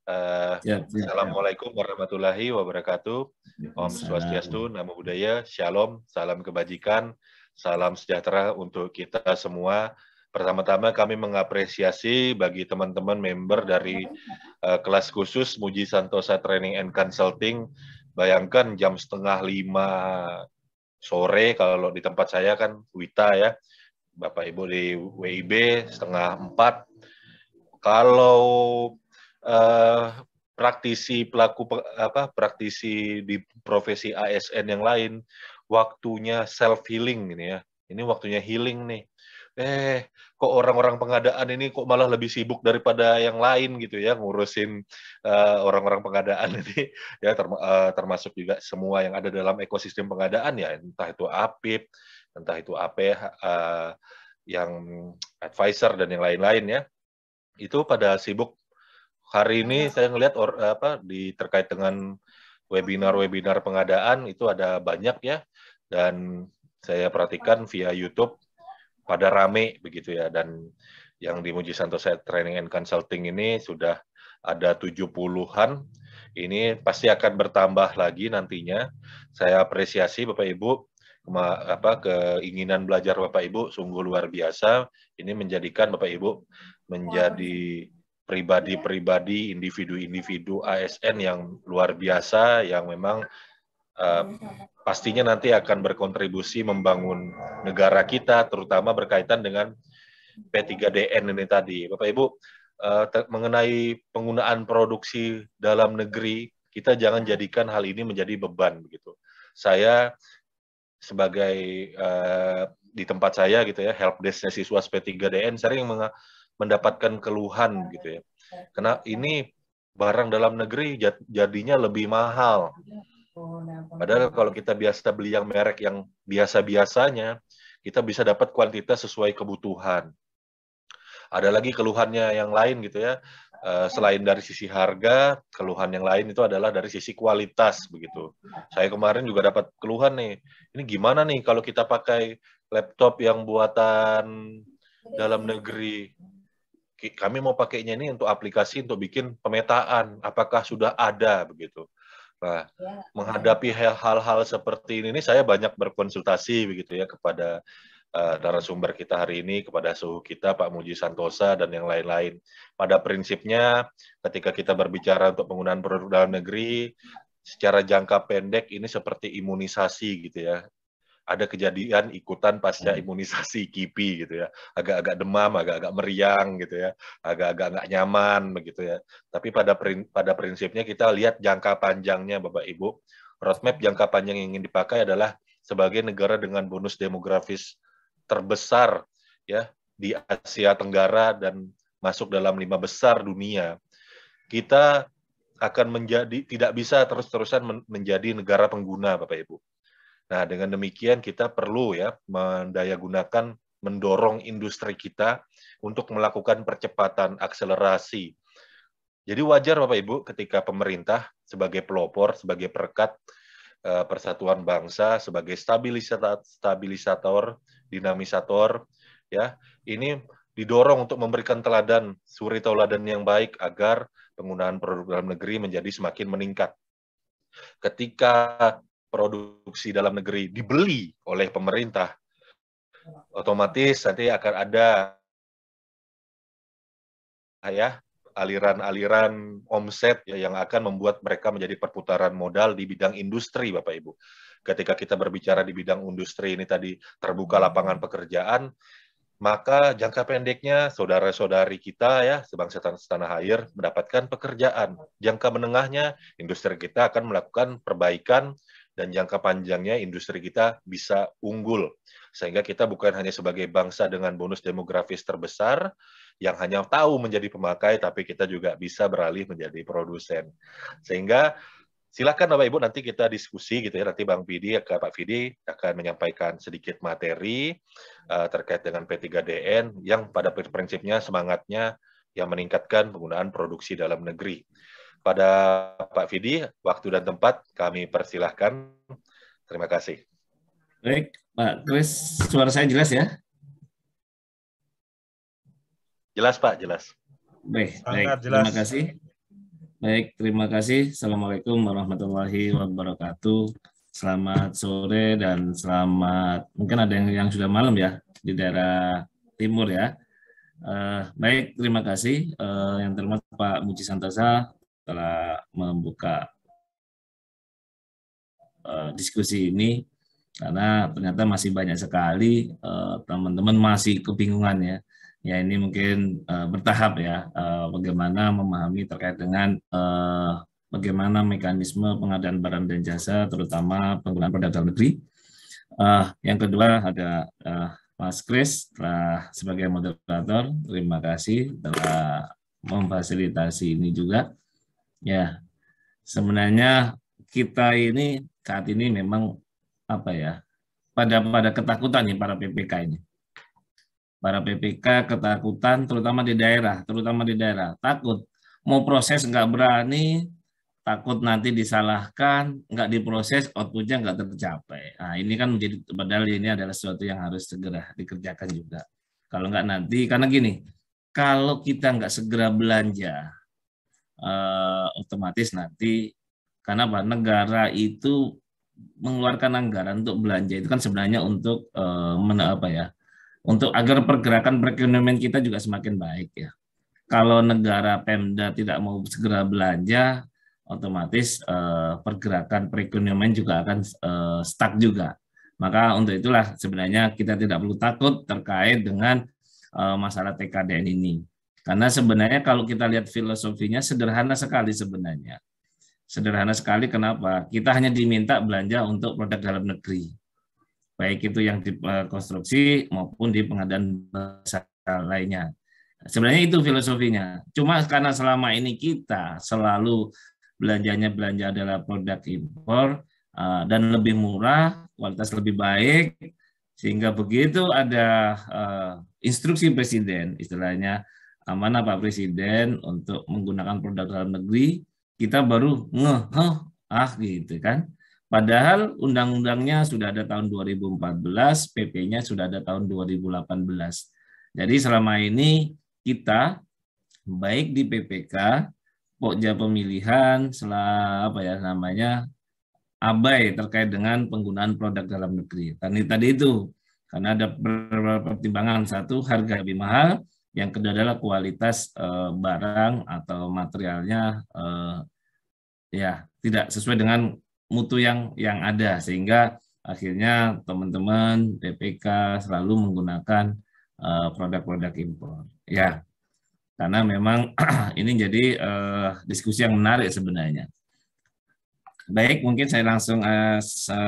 Siap. Assalamualaikum warahmatullahi wabarakatuh. Om Swastiastu, Namo Buddhaya, Shalom, salam kebajikan, salam sejahtera untuk kita semua. Pertama-tama kami mengapresiasi bagi teman-teman member dari kelas khusus Muji Santosa Training and Consulting. Bayangkan jam 4:30 sore, kalau di tempat saya kan Wita ya, Bapak Ibu di WIB 3:30. Kalau praktisi di profesi ASN yang lain, waktunya self healing ini ya. Ini waktunya healing nih. Kok orang-orang pengadaan ini kok malah lebih sibuk daripada yang lain gitu ya, ngurusin orang-orang pengadaan ini ya, termasuk juga semua yang ada dalam ekosistem pengadaan ya, entah itu APIP, entah itu AP, yang advisor dan yang lain-lain ya. Itu pada sibuk. Hari ini saya ngelihat terkait dengan webinar-webinar pengadaan itu ada banyak ya, dan saya perhatikan via YouTube pada rame begitu ya, dan yang di Muji Santosa Training and Consulting ini sudah ada 70-an. Ini pasti akan bertambah lagi nantinya. Saya apresiasi Bapak Ibu, keinginan belajar Bapak Ibu sungguh luar biasa. Ini menjadikan Bapak Ibu menjadi pribadi-pribadi, individu-individu ASN yang luar biasa, yang memang pastinya nanti akan berkontribusi membangun negara kita, terutama berkaitan dengan P3DN ini tadi. Bapak Ibu, mengenai penggunaan produksi dalam negeri, kita jangan jadikan hal ini menjadi beban begitu. Saya sebagai di tempat saya gitu ya, helpdesk siswa P3DN sering mendapatkan keluhan gitu ya. Karena ini barang dalam negeri jadinya lebih mahal. Padahal kalau kita biasa beli yang merek yang biasa-biasanya, kita bisa dapat kuantitas sesuai kebutuhan. Ada lagi keluhannya yang lain gitu ya, selain dari sisi harga, keluhan yang lain itu adalah dari sisi kualitas begitu. Saya kemarin juga dapat keluhan nih, ini gimana nih kalau kita pakai laptop yang buatan dalam negeri, kami mau pakainya ini untuk aplikasi untuk bikin pemetaan, apakah sudah ada begitu. Nah, menghadapi hal-hal seperti ini saya banyak berkonsultasi begitu ya kepada narasumber kita hari ini, kepada suhu kita Pak Muji Santosa dan yang lain-lain. Pada prinsipnya ketika kita berbicara untuk penggunaan produk dalam negeri, secara jangka pendek ini seperti imunisasi gitu ya. Ada kejadian ikutan pasca imunisasi KIPI gitu ya, agak-agak demam, agak-agak meriang gitu ya, agak-agak nggak nyaman begitu ya. Tapi pada prinsipnya kita lihat jangka panjangnya Bapak Ibu. Roadmap jangka panjang yang ingin dipakai adalah sebagai negara dengan bonus demografis terbesar ya di Asia Tenggara dan masuk dalam 5 besar dunia. Kita akan tidak bisa terus-terusan menjadi negara pengguna Bapak Ibu. Nah, dengan demikian kita perlu ya mendayagunakan, mendorong industri kita untuk melakukan percepatan akselerasi. Jadi wajar Bapak Ibu ketika pemerintah sebagai pelopor, sebagai perekat persatuan bangsa, sebagai stabilisator, dinamisator, ya ini didorong untuk memberikan suri tauladan yang baik agar penggunaan produk dalam negeri menjadi semakin meningkat. Ketika produksi dalam negeri dibeli oleh pemerintah, otomatis nanti akan ada ya aliran-aliran omset ya, yang akan membuat mereka menjadi perputaran modal di bidang industri, Bapak Ibu. Ketika kita berbicara di bidang industri ini tadi terbuka lapangan pekerjaan, maka jangka pendeknya saudara-saudari kita ya sebangsa tanah air mendapatkan pekerjaan. Jangka menengahnya industri kita akan melakukan perbaikan, dan jangka panjangnya industri kita bisa unggul. Sehingga kita bukan hanya sebagai bangsa dengan bonus demografis terbesar yang hanya tahu menjadi pemakai, tapi kita juga bisa beralih menjadi produsen. Sehingga silakan Bapak Ibu nanti kita diskusi gitu ya, nanti Bang Vidi, Pak Vidi akan menyampaikan sedikit materi terkait dengan P3DN yang pada prinsipnya semangatnya yang meningkatkan penggunaan produksi dalam negeri. Pada Pak Vidi, waktu dan tempat kami persilahkan. Terima kasih. Baik, Pak Kris, suara saya jelas ya? Jelas Pak, jelas. Baik, terima kasih. Baik, terima kasih. Assalamualaikum warahmatullahi wabarakatuh. Selamat sore dan selamat, mungkin ada yang sudah malam ya di daerah timur ya. Baik, terima kasih yang terhormat Pak Muji Santosa telah membuka diskusi ini, karena ternyata masih banyak sekali teman-teman masih kebingungan ya. Ya ini mungkin bertahap ya, bagaimana memahami terkait dengan bagaimana mekanisme pengadaan barang dan jasa, terutama penggunaan produk dalam negeri. Yang kedua ada Mas Kris telah sebagai moderator, terima kasih telah memfasilitasi ini juga. Ya, sebenarnya kita ini saat ini memang apa ya, pada ketakutan ya para PPK ini. Para PPK ketakutan terutama di daerah, takut mau proses nggak berani, takut nanti disalahkan, nggak diproses, outputnya nggak tercapai. Nah ini kan menjadi, padahal ini adalah sesuatu yang harus segera dikerjakan juga. Kalau nggak nanti, karena gini, kalau kita nggak segera belanja, otomatis nanti, karena apa? Negara itu mengeluarkan anggaran untuk belanja itu kan sebenarnya untuk apa ya? Untuk agar pergerakan perekonomian kita juga semakin baik ya. Kalau negara Pemda tidak mau segera belanja, otomatis pergerakan perekonomian juga akan stuck juga. Maka untuk itulah sebenarnya kita tidak perlu takut terkait dengan masalah TKDN ini. Karena sebenarnya kalau kita lihat filosofinya sederhana sekali sebenarnya. Sederhana sekali, kenapa? Kita hanya diminta belanja untuk produk dalam negeri. Baik itu yang di konstruksi maupun di pengadaan besar lainnya. Sebenarnya itu filosofinya. Cuma karena selama ini kita selalu belanja adalah produk impor dan lebih murah, kualitas lebih baik, sehingga begitu ada instruksi Presiden, istilahnya amanah Pak Presiden untuk menggunakan produk dalam negeri, kita baru gitu kan. Padahal undang-undangnya sudah ada tahun 2014, PP-nya sudah ada tahun 2018. Jadi selama ini kita baik di PPK, Pokja Pemilihan, apa ya namanya, abai terkait dengan penggunaan produk dalam negeri. Tadi itu karena ada beberapa pertimbangan. Satu, harga lebih mahal. Yang kedua adalah kualitas barang atau materialnya ya tidak sesuai dengan mutu yang ada, sehingga akhirnya teman-teman PPK selalu menggunakan produk-produk impor. Ya, karena memang ini jadi diskusi yang menarik sebenarnya. Baik, mungkin saya langsung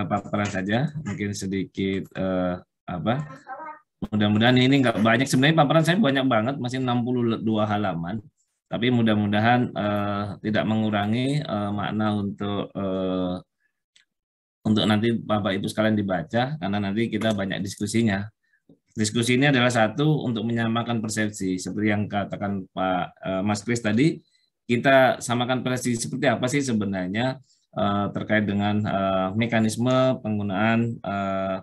paparan saja, mungkin sedikit mudah-mudahan ini nggak banyak, sebenarnya paparan saya banyak banget, masih 62 halaman, tapi mudah-mudahan tidak mengurangi makna untuk nanti Bapak Ibu sekalian dibaca, karena nanti kita banyak diskusinya. Diskusi ini adalah satu untuk menyamakan persepsi, seperti yang katakan Pak Mas Kris tadi, kita samakan persepsi seperti apa sih sebenarnya terkait dengan mekanisme penggunaan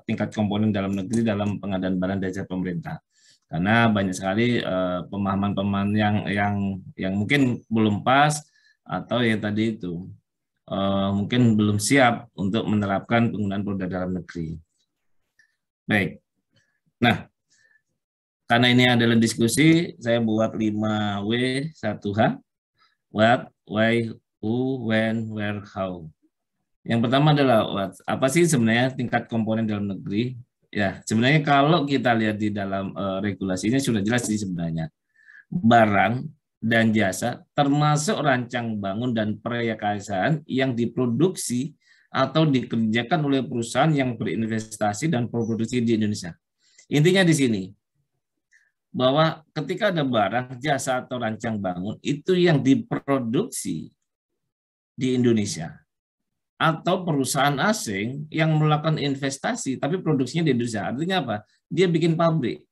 tingkat komponen dalam negeri dalam pengadaan barang dan jasa pemerintah. Karena banyak sekali pemahaman-pemahaman yang mungkin belum pas, atau ya tadi itu mungkin belum siap untuk menerapkan penggunaan produk dalam negeri. Baik. Nah, karena ini adalah diskusi, saya buat 5W, 1H. What, why, who, when, where, how. Yang pertama adalah what. Apa sih sebenarnya tingkat komponen dalam negeri? Ya, sebenarnya kalau kita lihat di dalam regulasinya sudah jelas sih sebenarnya. Barang dan jasa termasuk rancang bangun dan prakarya yang diproduksi atau dikerjakan oleh perusahaan yang berinvestasi dan produksi di Indonesia. Intinya di sini, bahwa ketika ada barang, jasa, atau rancang bangun, itu yang diproduksi di Indonesia, atau perusahaan asing yang melakukan investasi, tapi produksinya di Indonesia. Artinya apa? Dia bikin pabrik.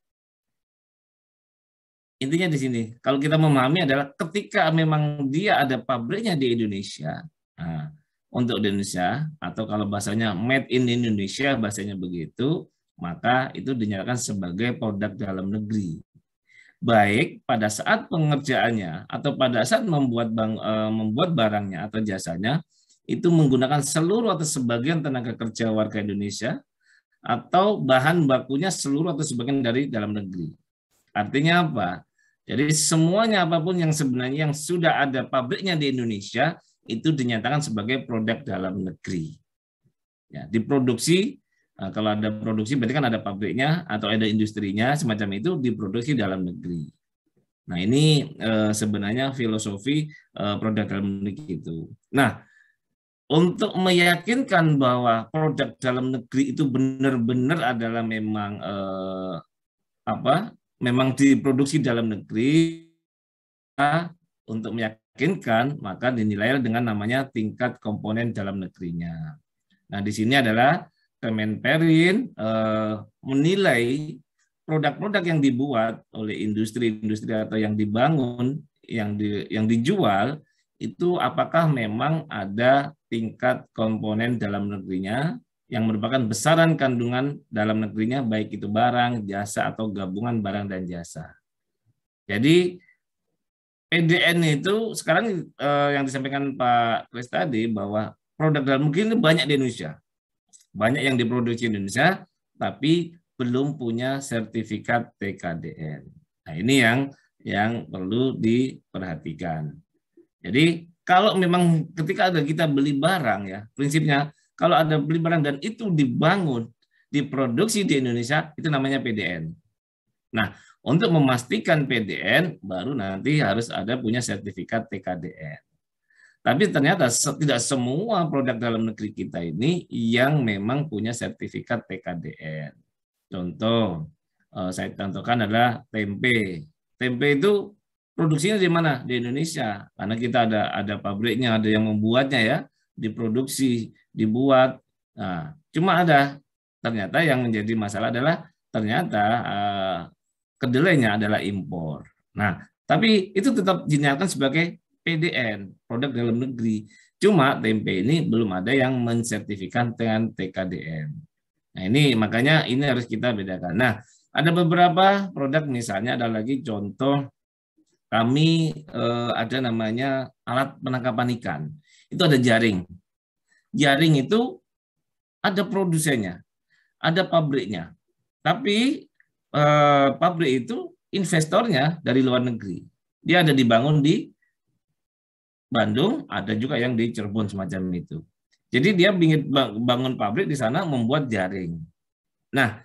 Intinya di sini, kalau kita memahami adalah ketika memang dia ada pabriknya di Indonesia, nah, untuk Indonesia, atau kalau bahasanya made in Indonesia, bahasanya begitu, maka itu dinyatakan sebagai produk dalam negeri. baik pada saat pengerjaannya atau pada saat membuat barangnya atau jasanya itu menggunakan seluruh atau sebagian tenaga kerja warga Indonesia atau bahan bakunya seluruh atau sebagian dari dalam negeri. Artinya apa? Jadi semuanya apapun yang sebenarnya yang sudah ada pabriknya di Indonesia itu dinyatakan sebagai produk dalam negeri. Ya, diproduksi, kalau ada produksi berarti kan ada pabriknya atau ada industrinya semacam itu diproduksi dalam negeri. Nah ini sebenarnya filosofi produk dalam negeri itu. Nah untuk meyakinkan bahwa produk dalam negeri itu benar-benar adalah memang memang diproduksi dalam negeri, untuk meyakinkan maka dinilai dengan namanya tingkat komponen dalam negerinya. Nah di sini adalah Kemenperin menilai produk-produk yang dibuat oleh industri-industri atau yang dibangun, yang dijual itu apakah memang ada tingkat komponen dalam negerinya yang merupakan besaran kandungan dalam negerinya, baik itu barang, jasa, atau gabungan barang dan jasa. Jadi PDN itu sekarang yang disampaikan Pak Kris tadi bahwa produk dalam negeri ini banyak di Indonesia. Banyak yang diproduksi di Indonesia, tapi belum punya sertifikat TKDN. Nah ini yang perlu diperhatikan. Jadi kalau memang ketika ada kita beli barang ya, prinsipnya kalau ada beli barang dan itu dibangun, diproduksi di Indonesia, itu namanya PDN. Nah, untuk memastikan PDN, baru nanti harus ada punya sertifikat TKDN. Tapi ternyata tidak semua produk dalam negeri kita ini yang memang punya sertifikat TKDN. Contoh, saya contohkan adalah tempe. Tempe itu produksinya di mana? Di Indonesia. Karena kita ada pabriknya, ada yang membuatnya ya, diproduksi, dibuat. Nah, cuma ada ternyata yang menjadi masalah adalah ternyata kedelainya adalah impor. Nah, tapi itu tetap dinyatakan sebagai PDN, produk dalam negeri. Cuma tempe ini belum ada yang mensertifikan dengan TKDN. Nah, ini makanya ini harus kita bedakan. Nah, ada beberapa produk misalnya ada lagi contoh kami ada namanya alat penangkapan ikan. Itu ada jaring. Jaring itu ada produsennya, ada pabriknya. Tapi pabrik itu investornya dari luar negeri. Dia ada dibangun di Bandung, ada juga yang di Cirebon semacam itu. Jadi dia ingin bangun pabrik di sana membuat jaring. Nah,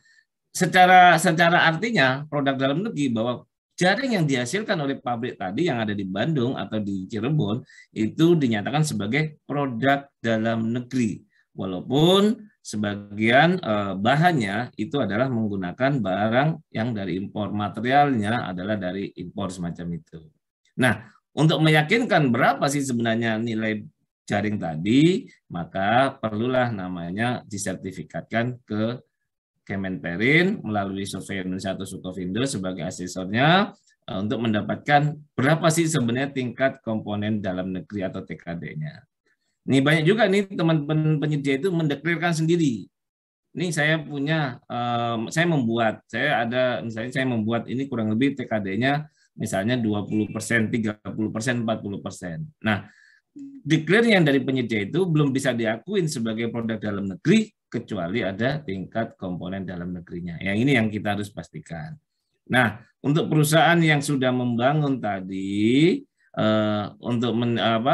secara artinya produk dalam negeri bahwa jaring yang dihasilkan oleh pabrik tadi yang ada di Bandung atau di Cirebon itu dinyatakan sebagai produk dalam negeri. Walaupun sebagian bahannya itu adalah menggunakan barang yang dari impor, materialnya adalah dari impor semacam itu. Nah, untuk meyakinkan berapa sih sebenarnya nilai jaring tadi, maka perlulah namanya disertifikatkan ke Kemenperin melalui Survei Indonesia atau Sukovindo sebagai asesornya untuk mendapatkan berapa sih sebenarnya tingkat komponen dalam negeri atau TKD-nya. Ini banyak juga nih teman-teman penyedia itu mendeklarasikan sendiri. Ini saya punya, saya membuat ini kurang lebih TKD-nya misalnya 20%, 30%, 40%. Nah, declare yang dari penyedia itu belum bisa diakuin sebagai produk dalam negeri kecuali ada tingkat komponen dalam negerinya. Yang ini yang kita harus pastikan. Nah, untuk perusahaan yang sudah membangun tadi,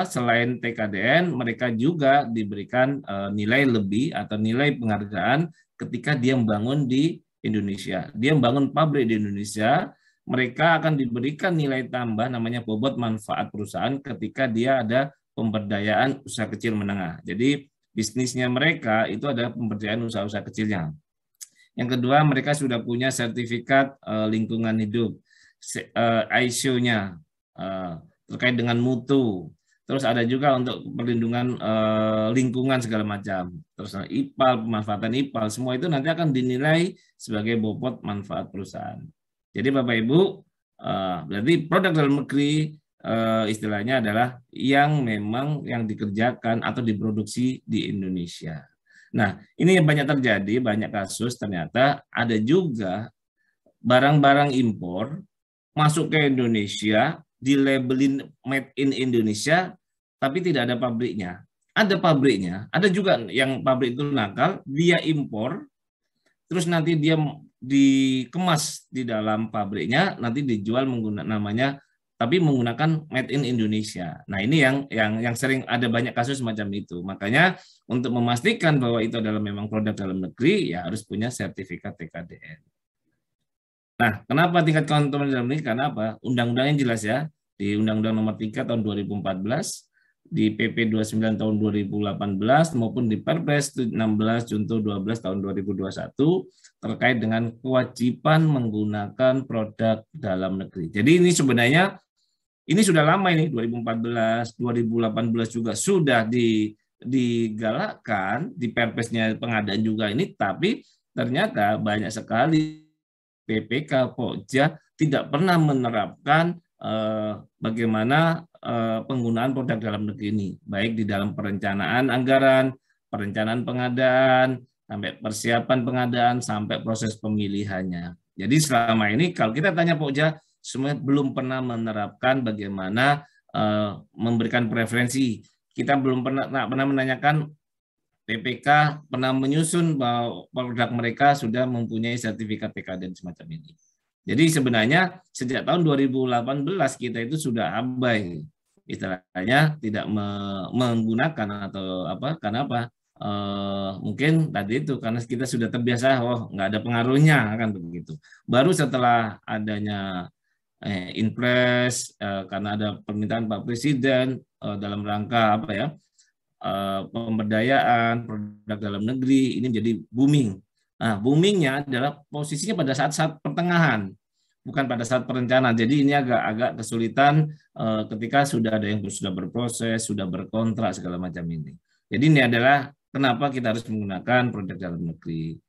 selain TKDN, mereka juga diberikan nilai lebih atau nilai penghargaan ketika dia membangun di Indonesia. Dia membangun pabrik di Indonesia, mereka akan diberikan nilai tambah namanya bobot manfaat perusahaan ketika dia ada pemberdayaan usaha kecil menengah. Jadi bisnisnya mereka itu adalah pemberdayaan usaha-usaha kecilnya. Yang kedua, mereka sudah punya sertifikat lingkungan hidup, ISO-nya terkait dengan mutu. Terus ada juga untuk perlindungan lingkungan segala macam. Terus IPAL, pemanfaatan IPAL, semua itu nanti akan dinilai sebagai bobot manfaat perusahaan. Jadi Bapak Ibu, berarti produk dalam negeri istilahnya adalah yang memang yang dikerjakan atau diproduksi di Indonesia. Nah, ini yang banyak terjadi, banyak kasus ternyata ada juga barang-barang impor masuk ke Indonesia, dilabelin made in Indonesia, tapi tidak ada pabriknya. Ada pabriknya, ada juga yang pabrik itu nakal, dia impor, terus nanti dia dikemas di dalam pabriknya, nanti dijual menggunakan namanya, tapi menggunakan made in Indonesia. Nah ini yang sering ada banyak kasus semacam itu. Makanya untuk memastikan bahwa itu adalah memang produk dalam negeri, ya harus punya sertifikat TKDN. Nah, kenapa tingkat konsumen dalam negeri? Karena apa? Undang-undangnya jelas ya, di Undang-Undang Nomor 3 tahun 2014, di PP 29 tahun 2018 maupun di Perpres 16 Junto 12 tahun 2021 terkait dengan kewajiban menggunakan produk dalam negeri. Jadi ini sebenarnya ini sudah lama ini 2014, 2018 juga sudah digalakkan di Perpresnya pengadaan juga ini, tapi ternyata banyak sekali PPK Pokja tidak pernah menerapkan bagaimana penggunaan produk dalam negeri ini, baik di dalam perencanaan anggaran, perencanaan pengadaan, sampai persiapan pengadaan, sampai proses pemilihannya. Jadi selama ini kalau kita tanya Pokja, semua belum pernah menerapkan bagaimana memberikan preferensi. Kita belum pernah menanyakan PPK pernah menyusun bahwa produk mereka sudah mempunyai sertifikat TKDN semacam ini. Jadi sebenarnya sejak tahun 2018 kita itu sudah abai, istilahnya tidak menggunakan atau apa, karena apa? Mungkin tadi itu karena kita sudah terbiasa, nggak ada pengaruhnya kan begitu. Baru setelah adanya Inpres, karena ada permintaan Pak Presiden dalam rangka apa ya? Pemberdayaan produk dalam negeri ini jadi booming. Nah, boomingnya adalah posisinya pada saat-saat pertengahan, bukan pada saat perencanaan. Jadi ini agak kesulitan ketika sudah ada yang sudah berproses, sudah berkontrak segala macam ini. Jadi ini adalah kenapa kita harus menggunakan produk dalam negeri.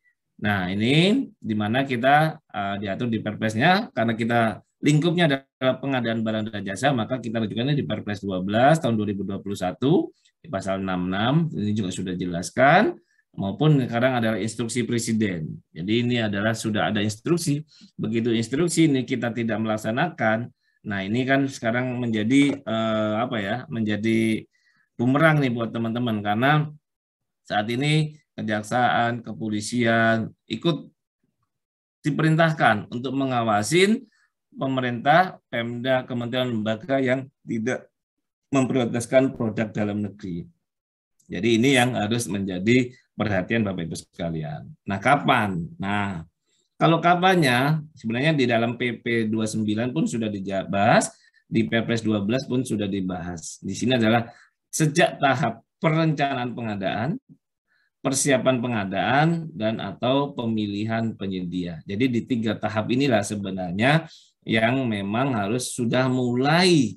Nah, ini di mana kita diatur di Perpresnya, karena kita lingkupnya adalah pengadaan barang dan jasa, maka kita rujukannya di Perpres 12 tahun 2021 di pasal 66, ini juga sudah dijelaskan, maupun sekarang adalah instruksi Presiden. Jadi ini adalah sudah ada instruksi, begitu instruksi ini kita tidak melaksanakan, nah ini kan sekarang menjadi menjadi bumerang nih buat teman-teman, karena saat ini kejaksaan, kepolisian ikut diperintahkan untuk mengawasin pemerintah, Pemda, kementerian lembaga yang tidak memprioritaskan produk dalam negeri. Jadi ini yang harus menjadi perhatian Bapak Ibu sekalian. Nah, kapan? Nah, kalau kapannya sebenarnya di dalam PP 29 pun sudah dibahas, di Perpres 12 pun sudah dibahas. Di sini adalah sejak tahap perencanaan pengadaan, persiapan pengadaan, dan atau pemilihan penyedia. Jadi di 3 tahap inilah sebenarnya yang memang harus sudah mulai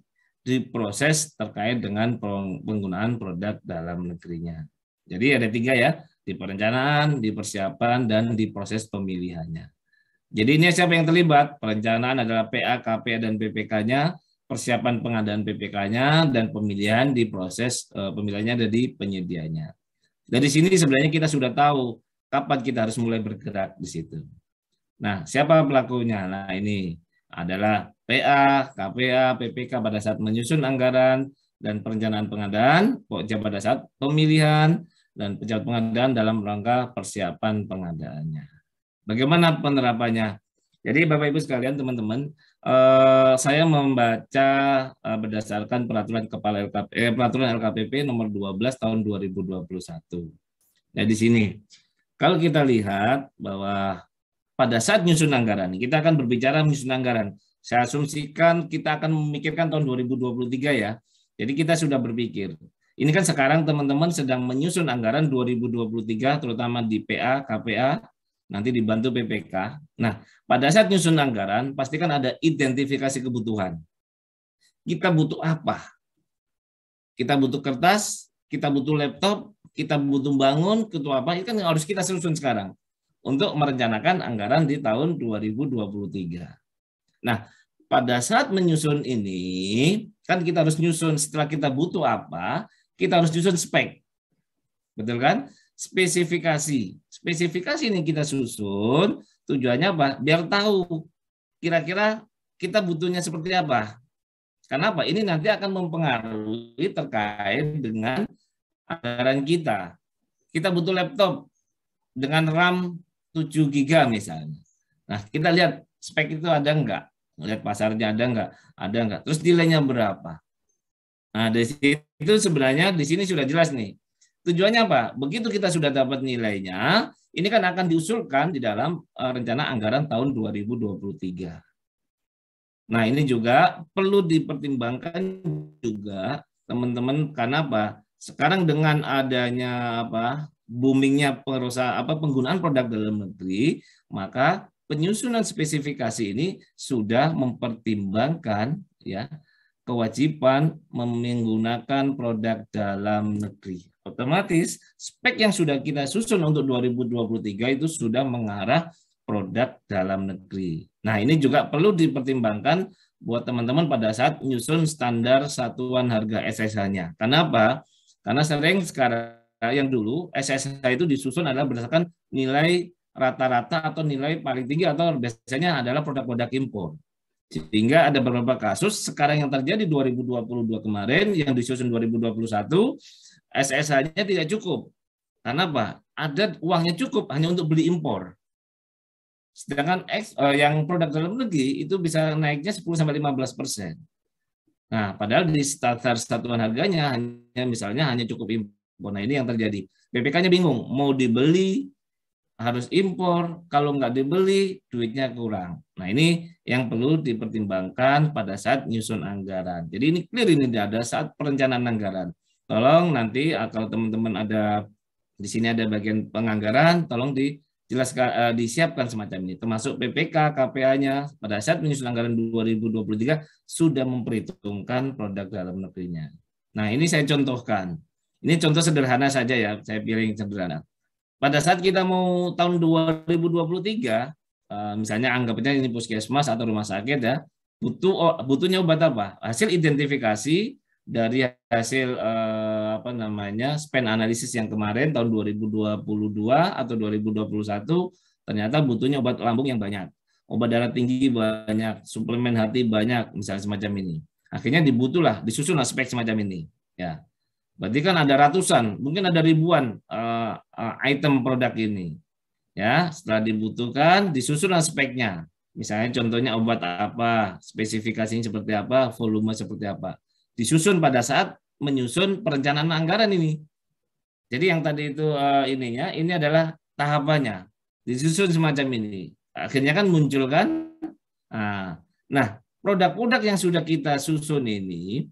diproses terkait dengan penggunaan produk dalam negerinya. Jadi ada 3 ya, di perencanaan, di persiapan, dan di proses pemilihannya. Jadi ini siapa yang terlibat? Perencanaan adalah PA, KPA, dan PPK-nya, persiapan pengadaan PPK-nya, dan pemilihan di proses pemilihannya ada di penyedianya. Dari sini sebenarnya kita sudah tahu kapan kita harus mulai bergerak di situ. Nah, siapa pelakunya? Nah, ini adalah PA, KPA, PPK pada saat menyusun anggaran dan perencanaan pengadaan, Pokja pada saat pemilihan, dan pejabat pengadaan dalam rangka persiapan pengadaannya. Bagaimana penerapannya? Jadi Bapak Ibu sekalian, teman-teman, saya membaca berdasarkan peraturan peraturan LKPP nomor 12 tahun 2021. Nah, di sini kalau kita lihat bahwa pada saat menyusun anggaran, kita akan berbicara menyusun anggaran. Saya asumsikan kita akan memikirkan tahun 2023 ya. Jadi kita sudah berpikir. Ini kan sekarang teman-teman sedang menyusun anggaran 2023, terutama di PA, KPA, nanti dibantu PPK. Nah, pada saat menyusun anggaran, pastikan ada identifikasi kebutuhan. Kita butuh apa? Kita butuh kertas, kita butuh laptop, kita butuh bangun, butuh apa? Itu kan harus kita susun sekarang untuk merencanakan anggaran di tahun 2023. Nah, pada saat menyusun ini, kan kita harus nyusun setelah kita butuh apa, kita harus nyusun spek. Betul kan? Spesifikasi. Spesifikasi ini kita susun, tujuannya apa? Biar tahu kira-kira kita butuhnya seperti apa. Kenapa? Ini nanti akan mempengaruhi terkait dengan anggaran kita. Kita butuh laptop dengan RAM 7 GB misalnya. Nah, kita lihat spek itu ada enggak? Lihat pasarnya ada enggak? Ada enggak? Terus nilainya berapa? Nah, dari situ sebenarnya di sini sudah jelas nih. Tujuannya apa? Begitu kita sudah dapat nilainya, ini kan akan diusulkan di dalam rencana anggaran tahun 2023. Nah, ini juga perlu dipertimbangkan juga teman-teman, karena apa? Sekarang dengan adanya boomingnya penggunaan produk dalam negeri, maka penyusunan spesifikasi ini sudah mempertimbangkan ya kewajiban menggunakan produk dalam negeri. Otomatis spek yang sudah kita susun untuk 2023 itu sudah mengarah produk dalam negeri. Nah, ini juga perlu dipertimbangkan buat teman-teman pada saat menyusun standar satuan harga SSH-nya. Kenapa? Karena sering sekarang yang dulu SSH itu disusun adalah berdasarkan nilai rata-rata atau nilai paling tinggi atau biasanya adalah produk-produk impor. Sehingga ada beberapa kasus sekarang yang terjadi 2022 kemarin yang disusun 2021 SSH-nya tidak cukup. Karena apa? Ada uangnya cukup hanya untuk beli impor. Sedangkan yang produk dalam negeri itu bisa naiknya 10-15%. Nah, padahal di standar satuan harganya hanya cukup impor. Nah, ini yang terjadi. BPK-nya bingung, mau dibeli harus impor, kalau nggak dibeli duitnya kurang. Nah, ini yang perlu dipertimbangkan pada saat nyusun anggaran. Jadi ini clear, ini ada saat perencanaan anggaran. Tolong nanti kalau teman-teman ada di sini ada bagian penganggaran, tolong dijelaskan, disiapkan semacam ini, termasuk PPK, KPA-nya pada saat menyusun anggaran 2023 sudah memperhitungkan produk dalam negerinya. Nah, ini saya contohkan. Ini contoh sederhana saja ya, saya pilih yang sederhana. Pada saat kita mau tahun 2023, misalnya anggapnya ini puskesmas atau rumah sakit ya, butuhnya obat apa? Hasil identifikasi dari hasil spend analisis yang kemarin tahun 2022 atau 2021, ternyata butuhnya obat lambung yang banyak, obat darah tinggi banyak, suplemen hati banyak, misalnya semacam ini. Akhirnya disusun aspek semacam ini. Ya, berarti kan ada ratusan, mungkin ada ribuan item produk ini. Ya, setelah dibutuhkan, disusun speknya. Misalnya contohnya obat apa, spesifikasinya seperti apa, volume seperti apa. Disusun pada saat menyusun perencanaan anggaran ini. Jadi yang tadi itu ini adalah tahapannya. Disusun semacam ini. Akhirnya kan muncul kan. Nah, produk-produk yang sudah kita susun ini,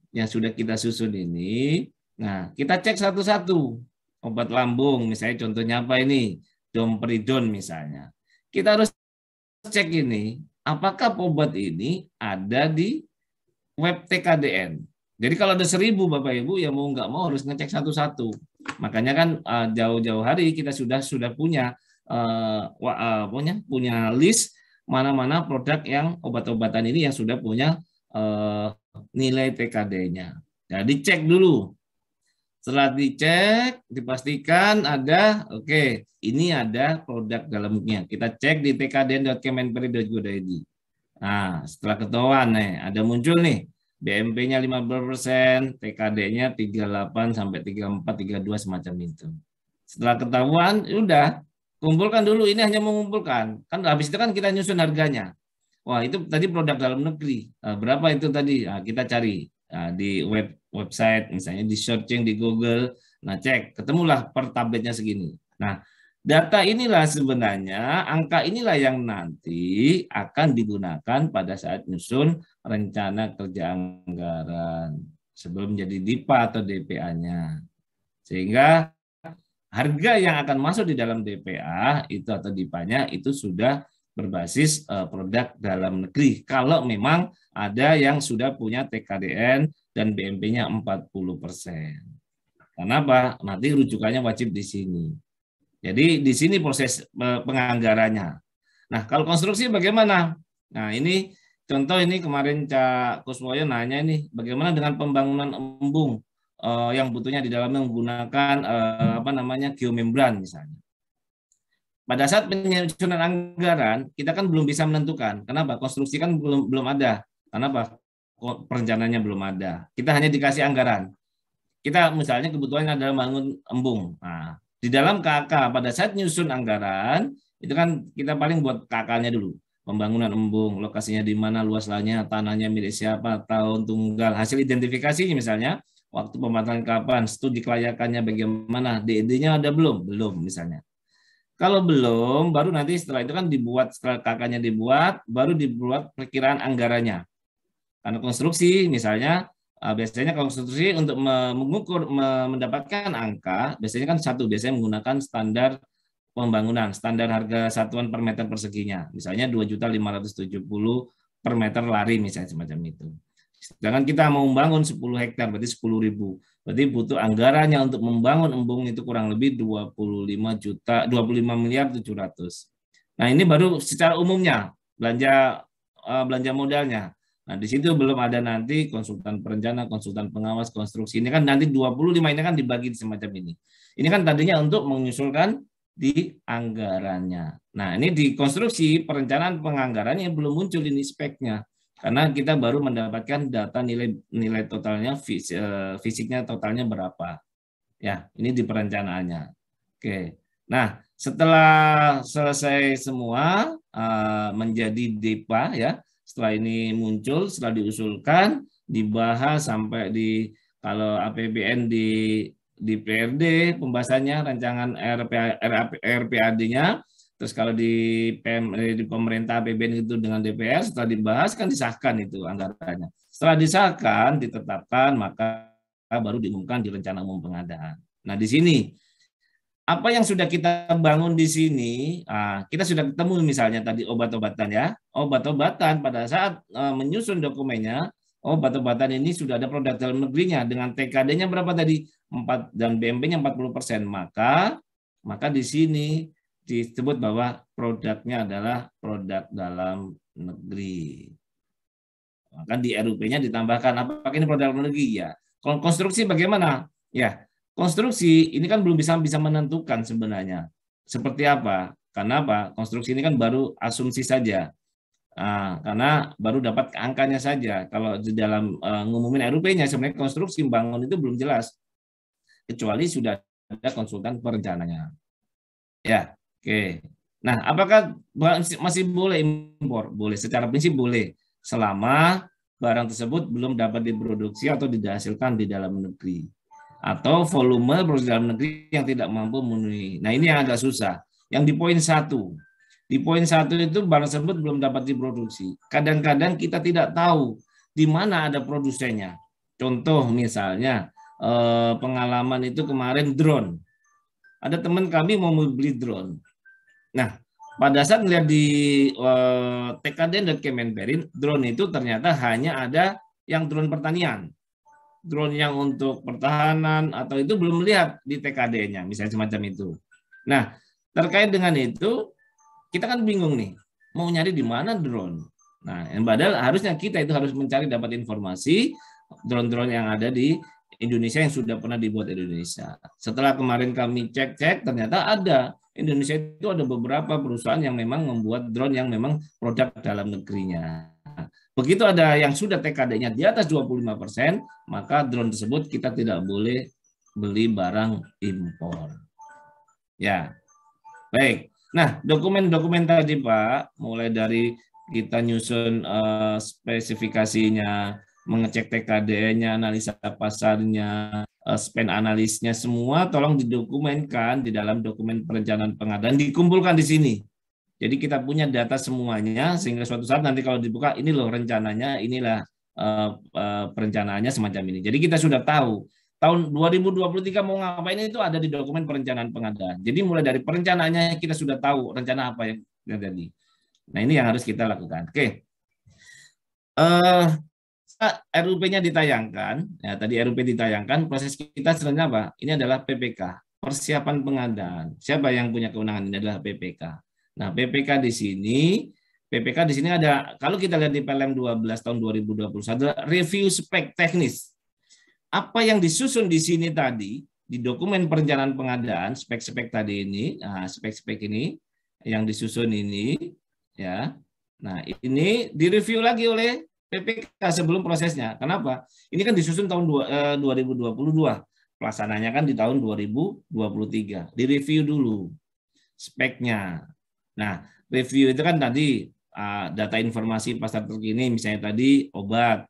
nah, kita cek satu-satu. Obat lambung, misalnya contohnya apa ini? Domperidon misalnya. Kita harus cek ini, apakah obat ini ada di web TKDN. Jadi kalau ada 1000 Bapak Ibu, ya mau nggak mau harus ngecek satu-satu. Makanya kan jauh-jauh hari kita sudah punya punya list mana-mana produk yang obat-obatan ini yang sudah punya nilai TKD-nya. Jadi cek dulu. Setelah dicek, dipastikan ada, ini ada produk dalamnya. Kita cek di tkdn.kemenperi.go.id. Nah, setelah ketahuan ada muncul nih, BMP-nya 50%, TKD-nya 38 sampai 34, 32 semacam itu. Setelah ketahuan, udah kumpulkan dulu. Ini hanya mengumpulkan. Kan habis itu kan kita nyusun harganya. Wah, itu tadi produk dalam negeri. Berapa itu tadi? Nah, kita cari di website, misalnya di searching di Google. Nah, cek, ketemulah per tabletnya segini. Nah, data inilah sebenarnya, angka inilah yang nanti akan digunakan pada saat nyusun rencana kerja anggaran sebelum jadi DIPA atau DPA-nya. Sehingga harga yang akan masuk di dalam DPA itu atau DIPA-nya itu sudah berbasis produk dalam negeri. Kalau memang ada yang sudah punya TKDN dan BMP-nya 40%. Kenapa? Nanti rujukannya wajib di sini. Jadi di sini proses penganggarannya. Nah, kalau konstruksi bagaimana? Nah, ini contoh ini kemarin Cak Kuswoyo nanya ini, bagaimana dengan pembangunan embung yang butuhnya di dalamnya menggunakan geomembran misalnya. pada saat penyusunan anggaran kita kan belum bisa menentukan. Kenapa? Konstruksi kan belum ada. Kenapa? Perencanaannya belum ada. Kita hanya dikasih anggaran. Kita misalnya kebutuhannya adalah bangun embung. Nah, di dalam KK pada saat nyusun anggaran itu kan kita paling buat KK-nya dulu. Pembangunan embung, lokasinya di mana, luas lahannya, tanahnya milik siapa, tahun tunggal, hasil identifikasinya misalnya, waktu pembangunan kapan, studi kelayakannya bagaimana, DED-nya ada belum? Belum misalnya. Kalau belum, baru nanti setelah itu kan dibuat, setelah KK-nya dibuat, baru dibuat perkiraan anggarannya. Karena konstruksi misalnya, biasanya konstruksi untuk mengukur, mendapatkan angka, biasanya kan biasanya menggunakan standar pembangunan, standar harga satuan per meter perseginya. Misalnya 2.570 per meter lari misalnya semacam itu. Sedangkan kita mau membangun 10 hektar, berarti 10.000. Berarti butuh anggarannya untuk membangun embung itu kurang lebih 25 miliar 700. Nah, ini baru secara umumnya belanja modalnya. Nah, di situ belum ada nanti konsultan perencana, konsultan pengawas, konstruksi. Ini kan nanti 25 ini kan dibagi semacam ini. Ini kan tadinya untuk mengusulkan di anggarannya. Nah, ini di konstruksi perencanaan penganggarannya belum muncul ini speknya. Karena kita baru mendapatkan data nilai totalnya, fisiknya totalnya berapa. Ya, ini di perencanaannya. Oke. Nah, setelah selesai semua menjadi DEPA ya, setelah ini muncul, setelah diusulkan, dibahas sampai kalau APBN di PRD pembahasannya, rancangan RPAD-nya, terus kalau di pemerintah APBN itu dengan DPR, setelah dibahas kan disahkan itu anggarannya. Setelah disahkan, ditetapkan, maka baru diumumkan di rencana umum pengadaan. Nah, di sini apa yang sudah kita bangun di sini, kita sudah ketemu misalnya tadi obat-obatan ya. Obat-obatan pada saat menyusun dokumennya, obat-obatan ini sudah ada produk dalam negerinya dengan TKD-nya berapa tadi? 4 dan BMP-nya 40%. Maka di sini disebut bahwa produknya adalah produk dalam negeri. Maka di RUP-nya ditambahkan apakah ini produk dalam negeri ya. Kalau konstruksi bagaimana? Ya, konstruksi ini kan belum bisa menentukan sebenarnya seperti apa. Karena apa? Konstruksi ini kan baru asumsi saja. Karena baru dapat angkanya saja. Kalau di dalam ngumumin RUP-nya sebenarnya konstruksi bangun itu belum jelas. Kecuali sudah ada konsultan perencananya. Ya, oke. Nah, apakah masih boleh impor? Boleh, secara prinsip boleh. Selama barang tersebut belum dapat diproduksi atau dihasilkan di dalam negeri. Atau volume produksi dalam negeri yang tidak mampu memenuhi. Nah, ini yang agak susah. Yang di poin 1. Di poin 1 itu barang tersebut belum dapat diproduksi. Kadang-kadang kita tidak tahu di mana ada produsennya. Contoh misalnya, pengalaman itu kemarin drone. Ada teman kami mau beli drone. Nah, pada saat melihat di tkd.kemenperin, drone itu ternyata hanya ada yang drone pertanian. Drone yang untuk pertahanan atau itu belum melihat di TKD-nya, misalnya semacam itu. Nah, terkait dengan itu, kita kan bingung nih, mau nyari di mana drone. Nah, padahal harusnya kita itu harus mencari dapat informasi drone-drone yang ada di Indonesia yang sudah pernah dibuat di Indonesia. Setelah kemarin kami cek-cek, ternyata ada. Indonesia itu ada beberapa perusahaan yang memang membuat drone yang memang produk dalam negerinya. Begitu ada yang sudah TKD-nya di atas 25%, maka drone tersebut kita tidak boleh beli barang impor. Ya, baik. Nah, dokumen-dokumen tadi Pak, mulai dari kita nyusun spesifikasinya, mengecek TKD-nya, analisa pasarnya, spend analisnya, semua tolong didokumenkan di dalam dokumen perencanaan pengadaan, dikumpulkan di sini. Jadi kita punya data semuanya, sehingga suatu saat nanti kalau dibuka, ini loh rencananya, inilah perencanaannya semacam ini. Jadi kita sudah tahu, tahun 2023 mau ngapain itu ada di dokumen perencanaan pengadaan. Jadi mulai dari perencanaannya kita sudah tahu rencana apa yang terjadi. Nah ini yang harus kita lakukan. Oke. RUP-nya ditayangkan, ya tadi RUP ditayangkan, proses kita sebenarnya apa? Ini adalah PPK, persiapan pengadaan. Siapa yang punya kewenangan? Ini adalah PPK. Nah, PPK di sini ada, kalau kita lihat di PLM 12 tahun 2021, ada review spek teknis. Apa yang disusun di sini tadi, di dokumen perencanaan pengadaan, spek-spek tadi ini, spek-spek ini, yang disusun ini, ya. Nah, ini direview lagi oleh PPK sebelum prosesnya. Kenapa? Ini kan disusun tahun 2022. Pelaksananya kan di tahun 2023. Direview dulu speknya. Nah, review itu kan tadi data informasi pasar terkini, misalnya tadi obat.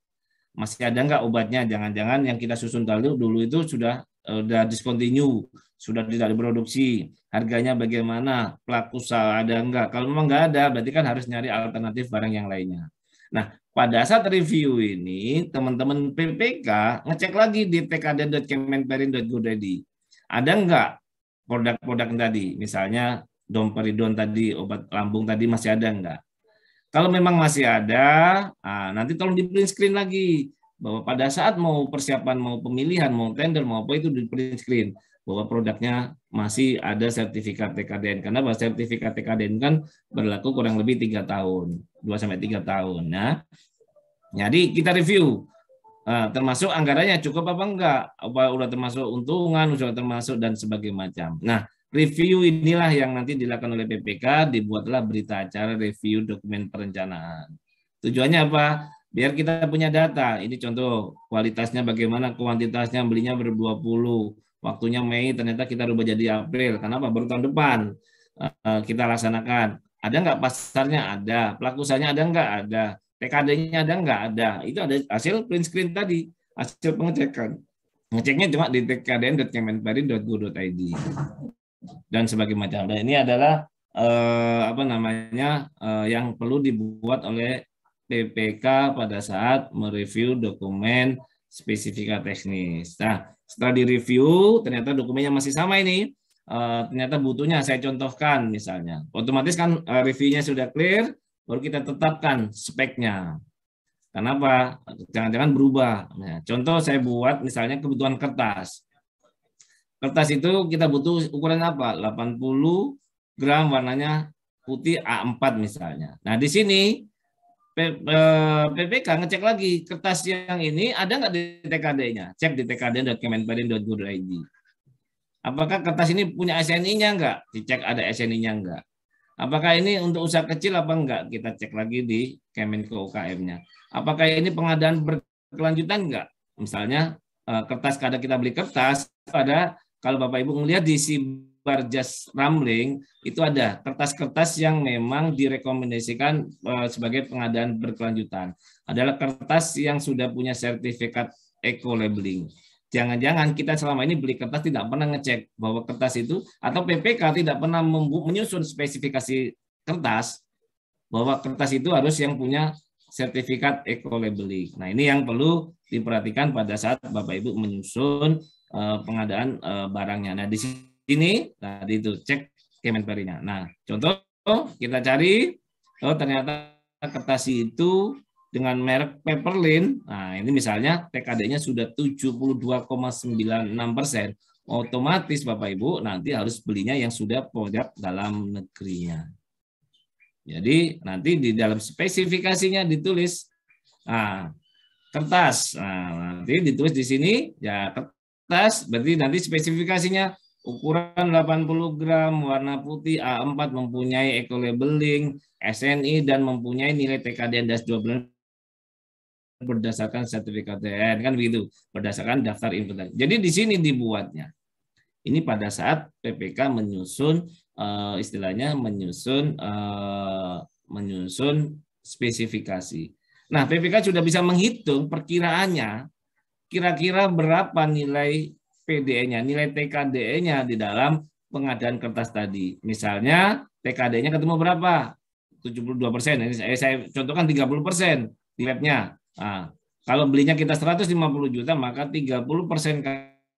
Masih ada nggak obatnya? Jangan-jangan yang kita susun dulu itu sudah discontinue, sudah tidak diproduksi. Harganya bagaimana? Pelaku usaha ada nggak? Kalau memang nggak ada, berarti kan harus nyari alternatif barang yang lainnya. Nah, pada saat review ini, teman-teman PPK ngecek lagi di tkd.kemenperin.go.id. Ada nggak produk-produk tadi? Misalnya domperidon tadi, obat lambung tadi masih ada nggak? Kalau memang masih ada, nanti tolong di print screen lagi bahwa pada saat mau persiapan, mau pemilihan, mau tender, mau apa itu di print screen bahwa produknya masih ada sertifikat TKDN. Karena bahwa sertifikat TKDN kan berlaku kurang lebih 3 tahun, 2-3 tahun. Nah, jadi kita review. Termasuk anggarannya cukup apa enggak? Apa udah termasuk untungan, sudah termasuk dan sebagainya macam. Nah, review inilah yang nanti dilakukan oleh PPK, dibuatlah berita acara review dokumen perencanaan. Tujuannya apa? Biar kita punya data. Ini contoh kualitasnya bagaimana, kuantitasnya belinya ber-20, waktunya Mei ternyata kita rubah jadi April. Kenapa? Baru tahun depan kita laksanakan. Ada nggak pasarnya? Ada. Pelaku usahanya ada nggak? Ada. TKD-nya ada nggak? Ada. Itu ada hasil print screen tadi, hasil pengecekan. Ngeceknya cuma di tkdn.kemenperin.go.id dan sebagainya macam. Dan ini adalah yang perlu dibuat oleh PPK pada saat mereview dokumen spesifika teknis. Nah, setelah direview ternyata dokumennya masih sama ini. Ternyata butuhnya saya contohkan misalnya. Otomatis kan reviewnya sudah clear, baru kita tetapkan speknya. Kenapa? Jangan-jangan berubah. Nah, contoh saya buat misalnya kebutuhan kertas. Kertas itu kita butuh ukuran apa? 80 gram warnanya putih A4 misalnya. Nah, di sini PPK ngecek lagi kertas yang ini ada nggak di TKD-nya? Cek di tkd.kemenperin.go.id. Apakah kertas ini punya SNI-nya nggak? Dicek ada SNI-nya nggak? Apakah ini untuk usaha kecil apa enggak? Kita cek lagi di Kemenko UKM-nya. Apakah ini pengadaan berkelanjutan enggak? Misalnya kertas, kadang kita beli kertas, kalau Bapak Ibu melihat di Sibarjas Ramling, itu ada kertas-kertas yang memang direkomendasikan sebagai pengadaan berkelanjutan. Adalah kertas yang sudah punya sertifikat eco-labeling. Jangan-jangan kita selama ini beli kertas tidak pernah ngecek bahwa kertas itu, atau PPK tidak pernah menyusun spesifikasi kertas, bahwa kertas itu harus yang punya sertifikat eco-labeling. Nah, ini yang perlu diperhatikan pada saat Bapak Ibu menyusun pengadaan barangnya. Nah, di sini tadi itu cek Kemenperinnya. Nah, contoh kita cari, ternyata kertas itu dengan merek Paperlin, nah ini misalnya TKD-nya sudah 72,96%, otomatis Bapak Ibu nanti harus belinya yang sudah produk dalam negerinya. Jadi nanti di dalam spesifikasinya ditulis, kertas, nanti ditulis di sini ya kertas, berarti nanti spesifikasinya ukuran 80 gram, warna putih, A4, mempunyai eco-labeling, SNI, dan mempunyai nilai TKDN -12 berdasarkan sertifikat TKDN, kan begitu, berdasarkan daftar inventaris. Jadi di sini dibuatnya. Ini pada saat PPK menyusun istilahnya menyusun spesifikasi. Nah, PPK sudah bisa menghitung perkiraannya kira-kira berapa nilai PDE-nya, nilai TKDE-nya di dalam pengadaan kertas tadi. Misalnya TKD-nya ketemu berapa? 72%. Ini saya contohkan 30% di webnya. Nah, kalau belinya kita 150 juta, maka 30%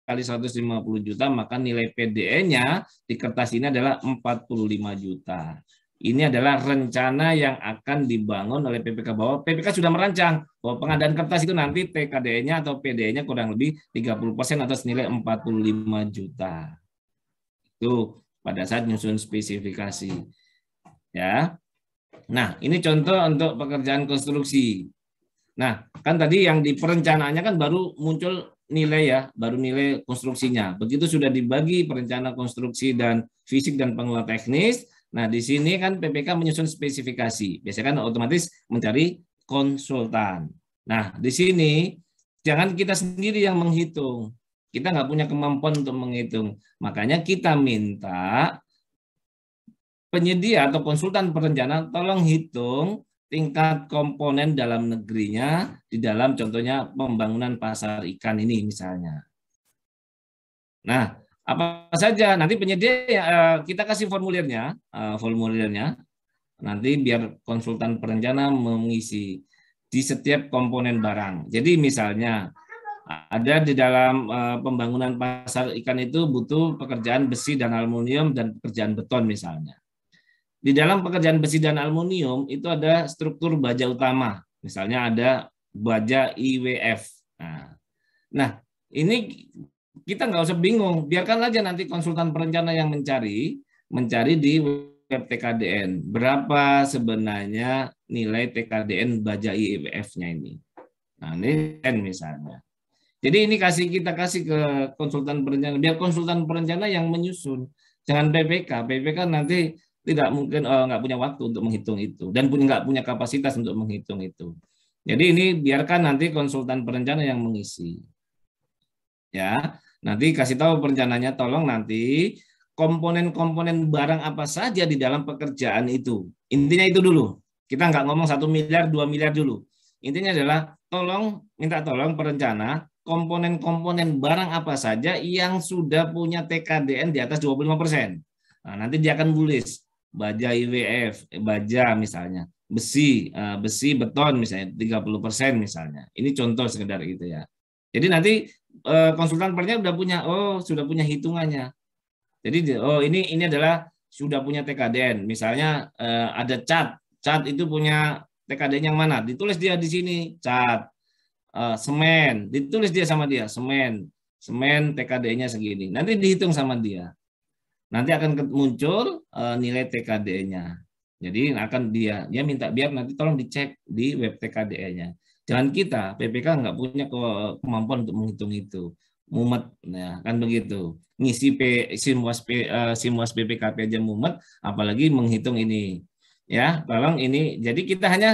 kali 150 juta, maka nilai PDE-nya di kertas ini adalah 45 juta. Ini adalah rencana yang akan dibangun oleh PPK, bahwa PPK sudah merancang bahwa pengadaan kertas itu nanti TKDE-nya atau PDE-nya kurang lebih 30% atau senilai 45 juta. Itu pada saat nyusun spesifikasi. Ya. Nah, ini contoh untuk pekerjaan konstruksi. Nah, kan tadi yang di perencanaannya kan baru muncul nilai ya, baru nilai konstruksinya. Begitu sudah dibagi perencana konstruksi dan fisik dan pengelola teknis, Nah, di sini kan PPK menyusun spesifikasi. Biasanya kan otomatis mencari konsultan. Nah, di sini jangan kita sendiri yang menghitung. Kita nggak punya kemampuan untuk menghitung. Makanya kita minta penyedia atau konsultan perencana tolong hitung tingkat komponen dalam negerinya di dalam contohnya pembangunan pasar ikan ini misalnya. Nah, apa saja nanti penyedia kita kasih formulirnya, nanti biar konsultan perencana mengisi di setiap komponen barang. Jadi misalnya ada di dalam pembangunan pasar ikan itu butuh pekerjaan besi dan aluminium dan pekerjaan beton misalnya. Di dalam pekerjaan besi dan aluminium itu ada struktur baja utama, misalnya ada baja IWF. Nah, ini kita nggak usah bingung, biarkan aja nanti konsultan perencana yang mencari di web TKDN berapa sebenarnya nilai TKDN baja IWF-nya ini. Nah, ini kan misalnya. Jadi ini kita kasih ke konsultan perencana, biar konsultan perencana yang menyusun, jangan PPK. PPK nanti tidak mungkin nggak punya waktu untuk menghitung itu dan nggak punya kapasitas untuk menghitung itu. Jadi ini biarkan nanti konsultan perencana yang mengisi. Ya, nanti kasih tahu perencananya, tolong nanti komponen-komponen barang apa saja di dalam pekerjaan itu. Intinya itu dulu. Kita nggak ngomong 1 miliar, 2 miliar dulu. Intinya adalah minta tolong perencana komponen-komponen barang apa saja yang sudah punya TKDN di atas 25%. Nah, nanti dia akan tulis baja IWF, baja misalnya, besi beton misalnya 30% misalnya. Ini contoh sekedar gitu ya. Jadi nanti konsultan perencana sudah punya hitungannya. Jadi ini adalah sudah punya TKDN. Misalnya ada cat itu punya TKDN yang mana? Ditulis dia di sini cat. Semen, ditulis dia sama dia semen TKDN-nya segini. Nanti dihitung sama dia. Nanti akan muncul nilai TKDN-nya. Jadi akan dia minta biar nanti tolong dicek di web TKDN-nya. Jangan kita PPK nggak punya kemampuan untuk menghitung itu. Mumet, ya kan begitu. Ngisi Simwas BPKP aja mumet, apalagi menghitung ini. Ya, tolong ini. Jadi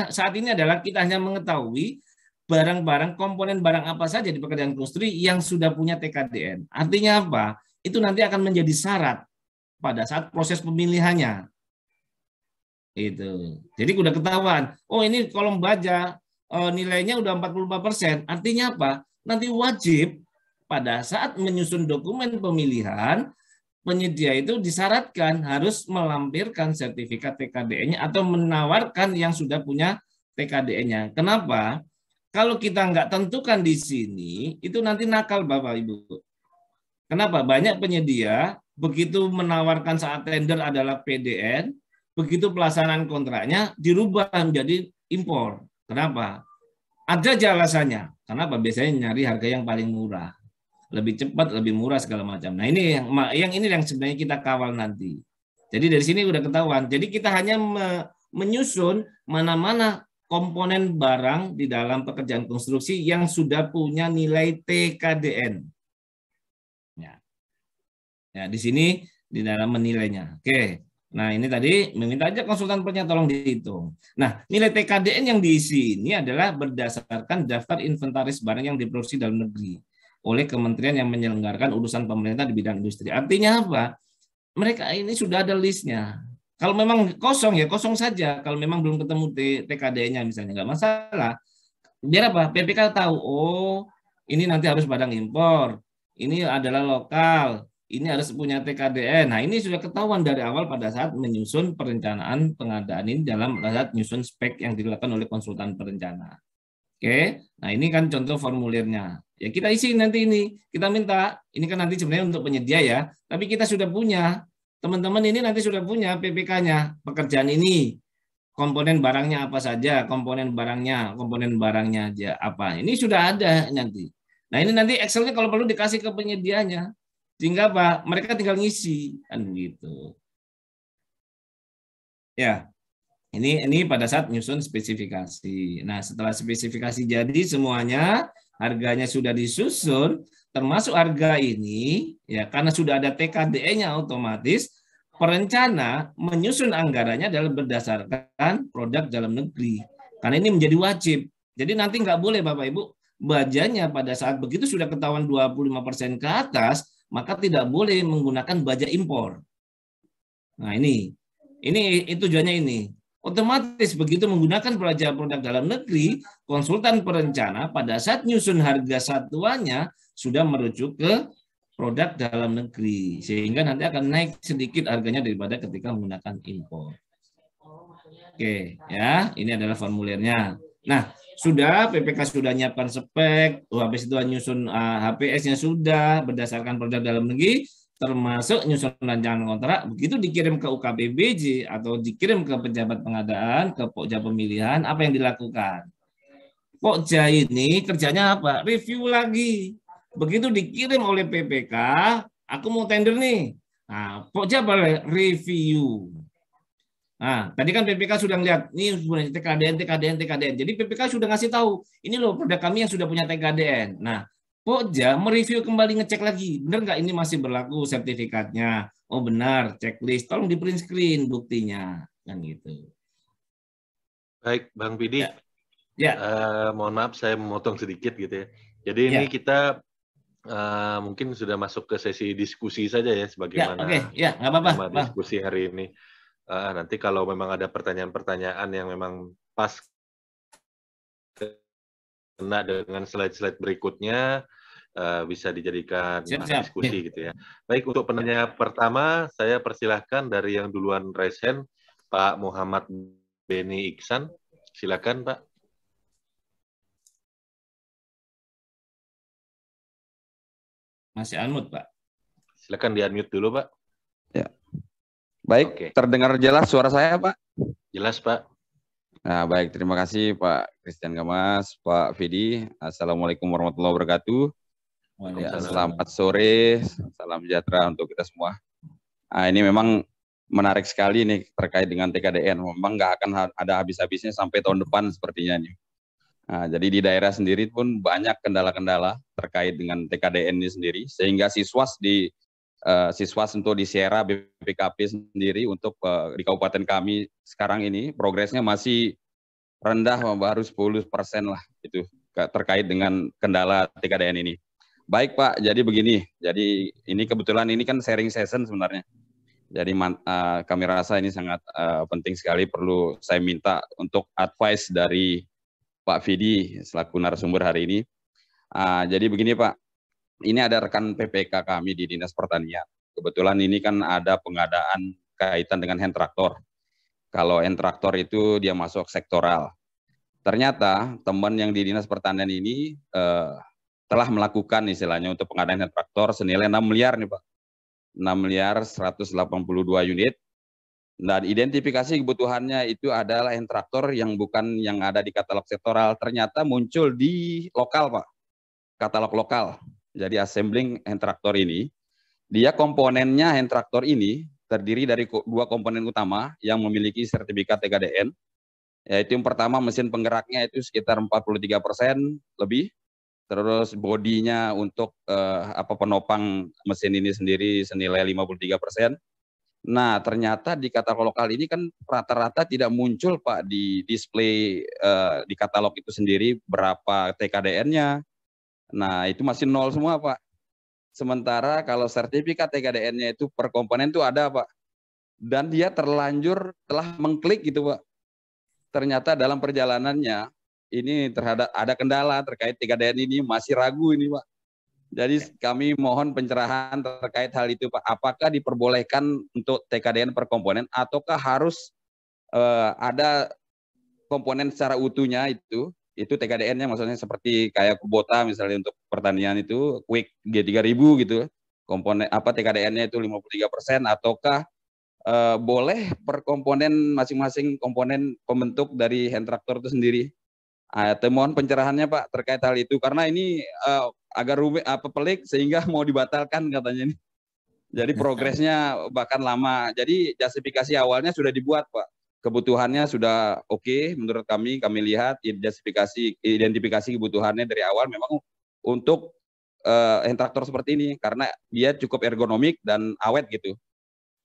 saat ini kita hanya mengetahui barang-barang komponen barang apa saja di pekerjaan konstruksi yang sudah punya TKDN. Artinya apa? Itu nanti akan menjadi syarat pada saat proses pemilihannya. Itu. Jadi udah ketahuan, ini kolom baja nilainya udah 45%. Artinya apa? Nanti wajib pada saat menyusun dokumen pemilihan, penyedia itu disyaratkan harus melampirkan sertifikat TKDN-nya atau menawarkan yang sudah punya TKDN-nya. Kenapa? Kalau kita nggak tentukan di sini, itu nanti nakal Bapak Ibu. Kenapa? Banyak penyedia begitu menawarkan saat tender adalah PDN, begitu pelaksanaan kontraknya dirubah menjadi impor. Kenapa? Ada alasannya. Kenapa? Biasanya nyari harga yang paling murah, lebih cepat, lebih murah segala macam. Nah ini yang sebenarnya kita kawal nanti. Jadi dari sini udah ketahuan. Jadi kita hanya menyusun mana-mana komponen barang di dalam pekerjaan konstruksi yang sudah punya nilai TKDN. Ya, di sini di dalam menilainya. Oke. Nah, ini tadi meminta aja konsultan perencana tolong dihitung. Nah, nilai TKDN yang diisi ini adalah berdasarkan daftar inventaris barang yang diproduksi dalam negeri oleh kementerian yang menyelenggarakan urusan pemerintah di bidang industri. Artinya apa? Mereka ini sudah ada listnya. Kalau memang kosong ya kosong saja. Kalau memang belum ketemu TKDN-nya misalnya nggak masalah. Biar apa? PPK tahu. Ini nanti harus barang impor. Ini adalah lokal. Ini harus punya TKDN. Nah, ini sudah ketahuan dari awal pada saat menyusun perencanaan pengadaan ini dalam saat menyusun spek yang dilakukan oleh konsultan perencana. Oke, nah ini kan contoh formulirnya. Ya kita isi nanti ini. Kita minta, ini kan nanti sebenarnya untuk penyedia ya, tapi kita sudah punya. Teman-teman ini nanti sudah punya PPK-nya. Pekerjaan ini, komponen barangnya apa saja, komponen barangnya aja apa. Ini sudah ada nanti. Nah ini nanti Excel-nya kalau perlu dikasih ke penyedianya. Sehingga apa? Mereka tinggal ngisi kan begitu. Ya. Ini pada saat nyusun spesifikasi. Nah, setelah spesifikasi jadi semuanya, harganya sudah disusun, termasuk harga ini ya karena sudah ada TKDN-nya otomatis perencana menyusun anggarannya adalah berdasarkan produk dalam negeri. Karena ini menjadi wajib. Jadi nanti nggak boleh Bapak Ibu, bajanya pada saat begitu sudah ketahuan 25% ke atas, maka tidak boleh menggunakan baja impor. Nah ini tujuannya ini. Otomatis begitu menggunakan baja produk dalam negeri, konsultan perencana pada saat nyusun harga satuannya sudah merujuk ke produk dalam negeri, sehingga nanti akan naik sedikit harganya daripada ketika menggunakan impor. Oke, ya, ini adalah formulirnya. Nah, sudah PPK sudah nyiapkan spek, habis itu nyusun HPS-nya sudah berdasarkan produk dalam negeri, termasuk nyusun rancangan kontrak. Begitu dikirim ke UKBBJ atau dikirim ke pejabat pengadaan, ke Pokja pemilihan, apa yang dilakukan? Pokja ini kerjanya apa? Review lagi. Begitu dikirim oleh PPK, aku mau tender nih. Nah, Pokja boleh review. Nah, tadi kan PPK sudah lihat, nih TKDN, TKDN, TKDN. Jadi PPK sudah ngasih tahu, ini loh produk kami yang sudah punya TKDN. Nah, Pokja mereview kembali, ngecek lagi, benar nggak ini masih berlaku sertifikatnya? Oh benar, checklist, tolong di print screen buktinya, kan gitu. Baik, Bang Pidi. Ya. Mohon maaf saya memotong sedikit gitu ya. Jadi ini kita mungkin sudah masuk ke sesi diskusi saja ya, sebagaimana Ya, nggak apa-apa, tema diskusi hari ini. Nanti kalau memang ada pertanyaan-pertanyaan yang memang pas kena dengan slide-slide berikutnya, bisa dijadikan diskusi gitu ya. Baik, untuk penanya pertama, saya persilahkan dari yang duluan raise hand, Pak Muhammad Beni Iksan. Silakan, Pak. Masih unmute, Pak. Silakan di-unmute dulu, Pak. Ya. Baik, terdengar jelas suara saya, Pak? Jelas, Pak. Nah, baik. Terima kasih, Pak Christian Gamas, Pak Fidi. Assalamualaikum warahmatullahi wabarakatuh. Ya, selamat sore, salam sejahtera untuk kita semua. Nah, ini memang menarik sekali nih terkait dengan TKDN. Memang nggak akan ada habis-habisnya sampai tahun depan sepertinya nih. Nah, jadi di daerah sendiri pun banyak kendala-kendala terkait dengan TKDN ini sendiri, sehingga siswas untuk di Sierra BPKP sendiri untuk di kabupaten kami sekarang ini progresnya masih rendah, baru 10% lah itu terkait dengan kendala TKDN ini. Baik Pak, jadi begini, jadi ini kebetulan ini kan sharing session sebenarnya. Jadi kami rasa ini sangat penting sekali, perlu saya minta untuk advice dari Pak Fidi selaku narasumber hari ini. Jadi begini Pak, ini ada rekan PPK kami di Dinas Pertanian. Kebetulan ini kan ada pengadaan kaitan dengan hand traktor. Kalau hand traktor itu dia masuk sektoral. Ternyata teman yang di Dinas Pertanian ini telah melakukan istilahnya untuk pengadaan hand traktor senilai 6 miliar nih Pak. 6 miliar 182 unit. Dan identifikasi kebutuhannya itu adalah hand traktor yang bukan yang ada di katalog sektoral, ternyata muncul di lokal Pak, katalog lokal. Jadi assembling hand traktor ini, dia komponennya hand traktor ini terdiri dari 2 komponen utama yang memiliki sertifikat TKDN, yaitu yang pertama mesin penggeraknya itu sekitar 43% lebih, terus bodinya untuk penopang mesin ini sendiri senilai 53%. Nah, ternyata di katalog lokal ini kan rata-rata tidak muncul Pak di display di katalog itu sendiri berapa TKDN-nya. Nah, itu masih nol semua Pak. Sementara kalau sertifikat TKDN-nya itu per komponen itu ada Pak. Dan dia telah mengklik gitu Pak. Ternyata dalam perjalanannya ini ada kendala terkait TKDN ini, masih ragu ini Pak. Jadi kami mohon pencerahan terkait hal itu Pak. Apakah diperbolehkan untuk TKDN per komponen ataukah harus ada komponen secara utuhnya itu TKDN-nya, maksudnya seperti kayak Kubota misalnya untuk pertanian itu Quick G3000 gitu. Komponen TKDN-nya itu 53% ataukah boleh per komponen masing-masing komponen pembentuk dari hand traktor itu sendiri. Mohon pencerahannya Pak terkait hal itu karena ini agak rumit pelik sehingga mau dibatalkan katanya ini. Jadi progresnya bahkan lama. Jadi justifikasi awalnya sudah dibuat Pak. Kebutuhannya sudah oke menurut kami lihat identifikasi kebutuhannya dari awal memang untuk hand traktor seperti ini karena dia cukup ergonomik dan awet gitu.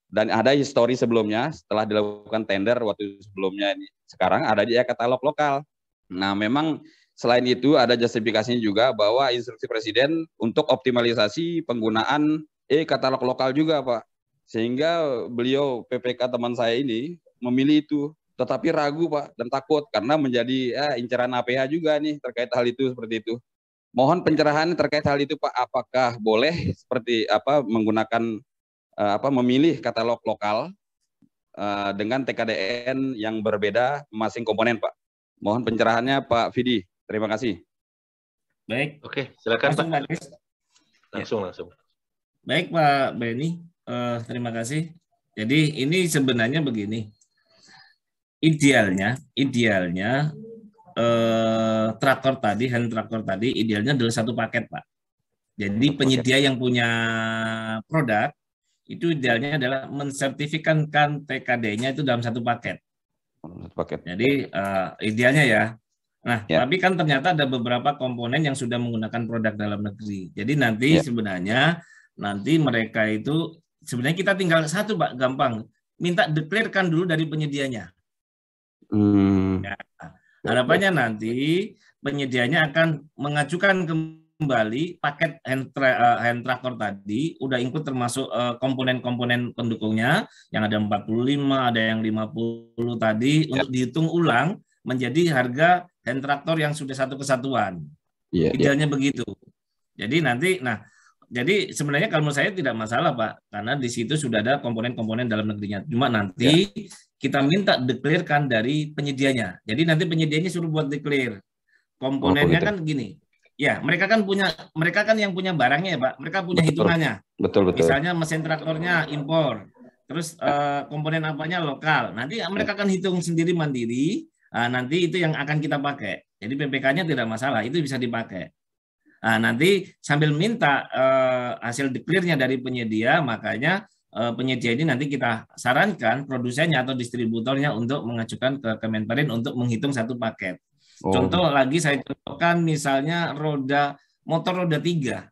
Dan ada histori sebelumnya setelah dilakukan tender waktu sebelumnya ini. Sekarang ada di katalog lokal. Nah, memang selain itu ada justifikasinya juga bahwa instruksi Presiden untuk optimalisasi penggunaan katalog lokal juga, Pak. Sehingga beliau PPK teman saya ini memilih itu, tetapi ragu, Pak, dan takut karena menjadi inceran APH juga nih terkait hal itu seperti itu. Mohon pencerahan terkait hal itu, Pak. Apakah boleh seperti apa menggunakan memilih katalog lokal dengan TKDN yang berbeda masing komponen, Pak. Mohon pencerahannya, Pak Vidi. Terima kasih. Baik. Oke, silakan langsung, Pak. Langsung. Baik Pak Benny, terima kasih. Jadi ini sebenarnya begini. Idealnya traktor tadi, hand traktor tadi, idealnya adalah satu paket, Pak. Jadi penyedia yang punya produk itu idealnya adalah mensertifikatkan TKD-nya itu dalam satu paket. Jadi idealnya ya. Nah, tapi kan ternyata ada beberapa komponen yang sudah menggunakan produk dalam negeri. Jadi nanti sebenarnya mereka itu sebenarnya kita tinggal satu, Pak, gampang. Minta declare-kan dulu dari penyedianya. Ya, harapannya nanti penyedianya akan mengajukan kembali paket hand tractor tadi, udah include termasuk komponen-komponen pendukungnya yang ada 45, ada yang 50 tadi untuk dihitung ulang menjadi harga hand tractor yang sudah satu kesatuan. Idealnya begitu. Jadi nanti, jadi sebenarnya kalau menurut saya tidak masalah, Pak, karena di situ sudah ada komponen-komponen dalam negerinya. Cuma nanti kita minta declare-kan dari penyedianya. Jadi nanti penyedianya suruh buat declare. Komponennya kan gini. Ya, mereka kan yang punya barangnya ya, Pak. Mereka punya hitungannya. Betul. Misalnya mesin traktornya impor. Terus komponen apanya lokal. Nanti mereka akan hitung sendiri mandiri. Nanti itu yang akan kita pakai. Jadi PPK-nya tidak masalah, itu bisa dipakai. Nanti sambil minta hasil declare-nya dari penyedia, makanya penyedia ini nanti kita sarankan produsennya atau distributornya untuk mengajukan ke Kemenperin untuk menghitung satu paket. Contoh lagi saya contohkan misalnya motor roda 3.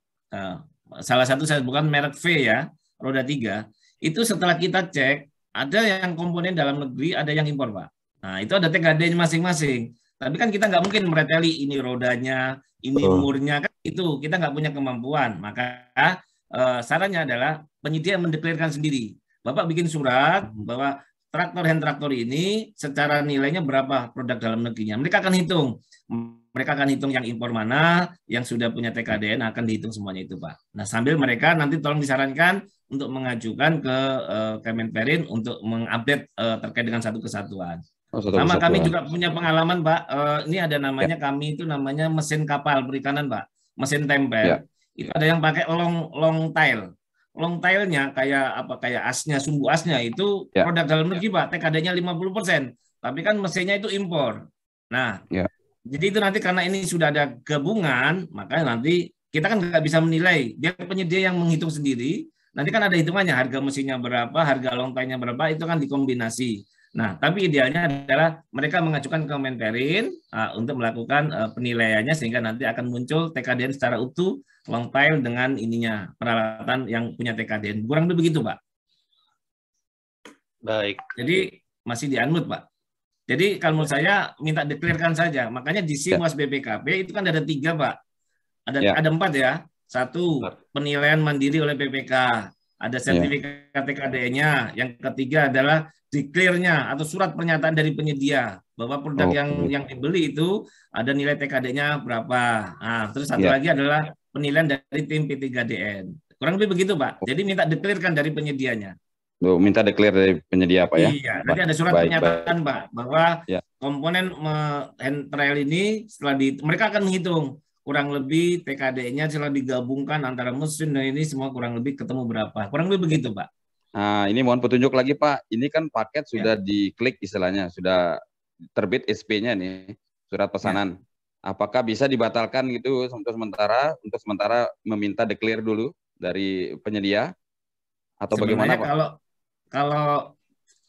Salah satu saya bukan merek V ya, roda 3. Itu setelah kita cek, ada yang komponen dalam negeri, ada yang impor, Pak. Nah, itu ada TKD-nya masing-masing. Tapi kan kita nggak mungkin mereteli ini rodanya, ini murnya, kan itu kita nggak punya kemampuan. Maka sarannya adalah penyedia mendeklarasikan sendiri. Bapak bikin surat bahwa hand traktor ini secara nilainya berapa produk dalam negerinya. Mereka akan hitung yang impor mana, yang sudah punya TKDN akan dihitung semuanya itu, Pak. Nah, sambil mereka nanti tolong disarankan untuk mengajukan ke Kemenperin untuk mengupdate terkait dengan satu kesatuan. Sama kami juga punya pengalaman, Pak. Ini ada namanya kami itu namanya mesin kapal perikanan, Pak. Mesin tempel. Itu ada yang pakai long tail. Long tailnya kayak asnya, sumbu asnya itu produk dalam negeri, Pak. TKD-nya 50%. Tapi kan mesinnya itu impor. Nah, jadi itu nanti karena ini sudah ada gabungan, maka nanti kita kan nggak bisa menilai. Biar penyedia yang menghitung sendiri. Nanti kan ada hitungannya, harga mesinnya berapa, harga long tailnya berapa, itu kan dikombinasi. Nah, tapi idealnya adalah mereka mengajukan ke Kemenperin untuk melakukan penilaiannya sehingga nanti akan muncul TKDN secara utuh, long tail dengan peralatan yang punya TKDN. Kurang lebih begitu, Pak. Baik. Jadi masih di-unmute, Pak. Jadi kalau menurut saya minta declare-kan saja. Makanya di SIMWAS BPKP itu kan ada 3, Pak. Ada 4 ya. 1, penilaian mandiri oleh BPK. Ada sertifikat TKDN-nya. Yang ketiga adalah declare-nya atau surat pernyataan dari penyedia bahwa produk yang dibeli itu ada nilai TKD-nya berapa. Nah, terus satu lagi adalah penilaian dari tim P3DN. Kurang lebih begitu, Pak. Jadi minta declare-kan dari penyedianya. Minta declare dari penyedia, Pak ya? Iya, nanti ada surat pernyataan, Pak, bahwa komponen hand trail ini mereka akan menghitung kurang lebih TKD-nya setelah digabungkan antara mesin dan ini semua kurang lebih ketemu berapa. Kurang lebih begitu, Pak. Nah, ini mohon petunjuk lagi, Pak. Ini kan paket sudah diklik istilahnya, sudah terbit SP-nya nih, surat pesanan. Apakah bisa dibatalkan gitu untuk sementara meminta declare dulu dari penyedia atau sebenarnya bagaimana, Pak? Kalau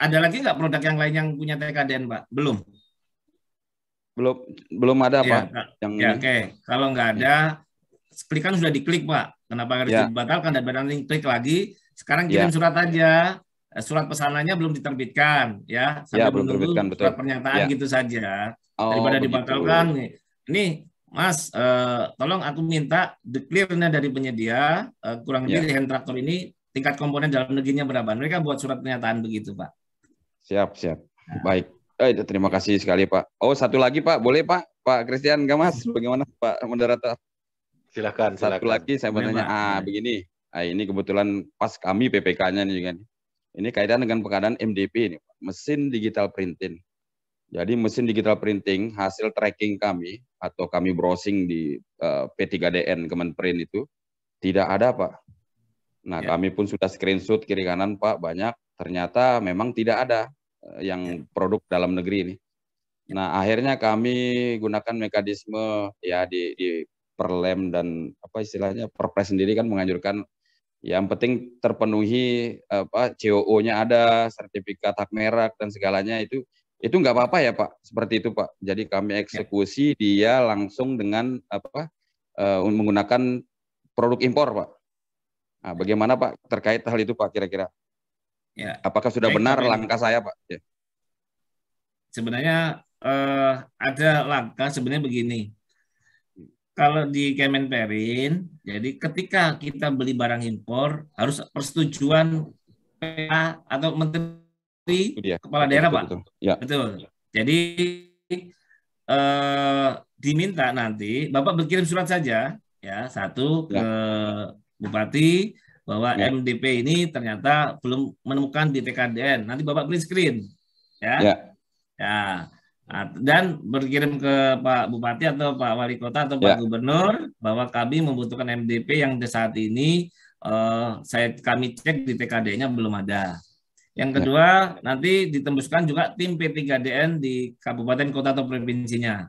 ada lagi nggak produk yang lain yang punya TKDN, Pak? Belum ada, Pak. Oke. Kalau nggak ada, klik kan sudah diklik, Pak. Kenapa harus dibatalkan dan nanti klik lagi? Sekarang kirim surat aja surat pesanannya belum diterbitkan, ya, Ya, sampai belum menunggu terbitkan, betul. surat pernyataan Ya. gitu saja. Oh, Daripada begitu. dibatalkan, ini Mas, tolong aku minta declare-nya dari penyedia, kurang lebih hand traktor ini tingkat komponen dalam negerinya berapa. Mereka buat surat pernyataan begitu, Pak. Siap. Nah, Baik. Terima kasih sekali, Pak. Oh, satu lagi, Pak. Boleh, Pak? Pak Christian Gamas, bagaimana, Pak moderator? Silakan. Satu lagi saya bertanya. Begini. Ini kebetulan pas kami PPK-nya nih kan. Ini kaitan dengan pengadaan MDP ini, mesin digital printing. Jadi mesin digital printing hasil tracking kami atau kami browsing di P3DN Kemenperin itu tidak ada, Pak. Nah, kami pun sudah screenshot kiri kanan, Pak, banyak. Ternyata memang tidak ada yang produk dalam negeri ini. Nah, akhirnya kami gunakan mekanisme ya di Perlem dan apa istilahnya Perpres sendiri kan menganjurkan yang penting terpenuhi COO-nya ada, sertifikat hak merek dan segalanya itu nggak apa-apa ya, Pak, seperti itu, Pak. Jadi kami eksekusi dia langsung dengan menggunakan produk impor, Pak. Nah, bagaimana, Pak, terkait hal itu, Pak, kira-kira? Ya. Apakah sudah benar langkah saya, Pak? Ya. Sebenarnya ada langkah sebenarnya begini. Kalau di Kemenperin, jadi ketika kita beli barang impor harus persetujuan PA atau Menteri Kepala Daerah, Pak. Betul. Ya. Betul. Jadi diminta nanti Bapak berkirim surat saja, ya, satu ke Bupati bahwa MDP ini ternyata belum menemukan di TKDN. Nanti Bapak print screen, ya. Dan berkirim ke Pak Bupati atau Pak Wali Kota atau Pak Gubernur bahwa kami membutuhkan MDP yang saat ini kami cek di TKD-nya belum ada. Yang kedua, nanti ditembuskan juga tim P3DN di kabupaten, kota atau provinsinya.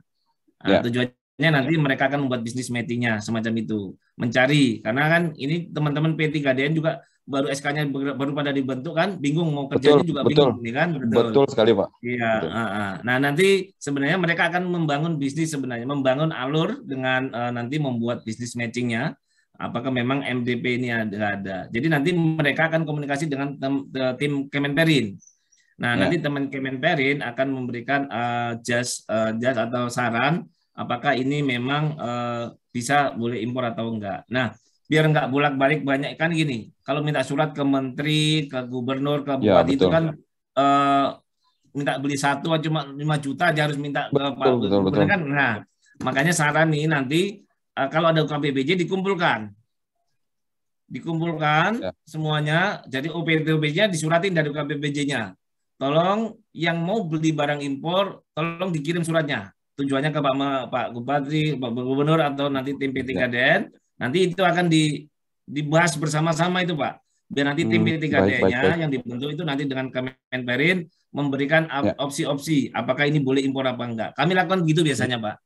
Tujuannya nanti mereka akan membuat bisnis matching-nya semacam itu, mencari, karena kan ini teman-teman P3DN juga baru SK-nya baru pada dibentuk kan, bingung mau kerjanya juga bingung ini kan. Betul sekali, Pak. Iya. Nah, nanti sebenarnya mereka akan membangun bisnis sebenarnya, membangun alur dengan nanti membuat bisnis matching-nya. Apakah memang MDP ini ada? Jadi nanti mereka akan komunikasi dengan tim Kemenperin. Nah, nanti teman Kemenperin akan memberikan judge atau saran apakah ini memang bisa boleh impor atau enggak. Nah, biar enggak bolak-balik banyak kan gini. Kalau minta surat ke menteri, ke gubernur, ke bupati itu kan minta beli satu cuma 5 juta aja harus minta ke Pak Gubernur kan. Nah, makanya saran nih nanti kalau ada UKPBJ dikumpulkan semuanya. Jadi OPD-nya disuratin dari UKPBJ-nya. Tolong yang mau beli barang impor, tolong dikirim suratnya. Tujuannya ke Pak Bupati, Pak Gubernur atau nanti tim P3DN. Nanti itu akan dibahas bersama-sama itu, Pak. Biar nanti tim P3DN-nya yang dibentuk itu nanti dengan Kemenperin memberikan opsi-opsi apakah ini boleh impor apa enggak. Kami lakukan begitu biasanya, Pak.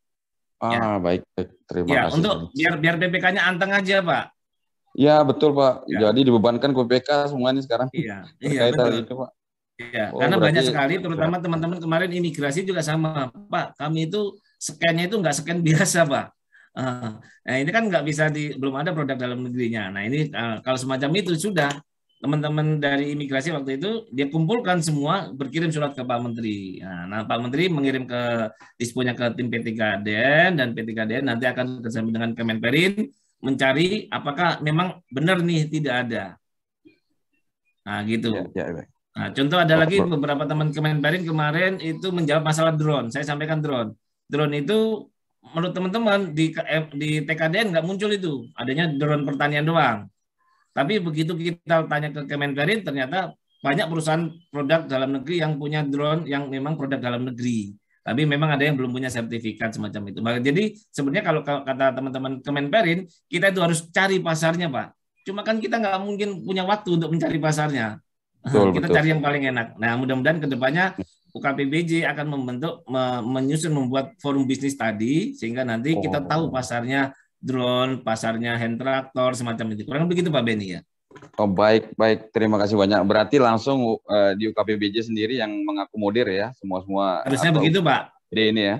Baik. Terima kasih. Untuk biar PPK-nya anteng aja, Pak. Ya, betul, Pak. Jadi dibebankan ke PPK semuanya sekarang. Iya, betul. Itu, Pak. Iya, karena banyak sekali, terutama teman-teman kemarin imigrasi juga sama, Pak. Kami itu scan-nya itu nggak scan biasa, Pak. Nah, ini kan nggak bisa belum ada produk dalam negerinya. Nah, ini kalau semacam itu sudah teman-teman dari imigrasi waktu itu dia kumpulkan semua, berkirim surat ke Pak Menteri. Nah, Pak Menteri mengirim ke disponya ke tim P3DN dan P3DN nanti akan bersama dengan Kemenperin mencari apakah memang benar nih tidak ada. Nah, gitu. Nah, contoh ada lagi beberapa teman Kemenperin kemarin itu menjawab masalah drone. Saya sampaikan drone. Drone itu menurut teman-teman di TKDN nggak muncul itu. Adanya drone pertanian doang. Tapi begitu kita tanya ke Kemenperin, ternyata banyak perusahaan produk dalam negeri yang punya drone yang memang produk dalam negeri. Tapi memang ada yang belum punya sertifikat semacam itu. Jadi sebenarnya kalau kata teman-teman Kemenperin, kita itu harus cari pasarnya, Pak. Cuma kan kita nggak mungkin punya waktu untuk mencari pasarnya. Kita cari yang paling enak. Nah, mudah-mudahan ke depannya UKPBJ akan membuat forum bisnis tadi, sehingga nanti kita tahu pasarnya drone, pasarnya hand traktor, semacam itu. Kurang begitu, Pak Beni, ya? Baik. Terima kasih banyak. Berarti langsung di UKPBJ sendiri yang mengakomodir ya, semua. Harusnya begitu, Pak. Jadi ini ya.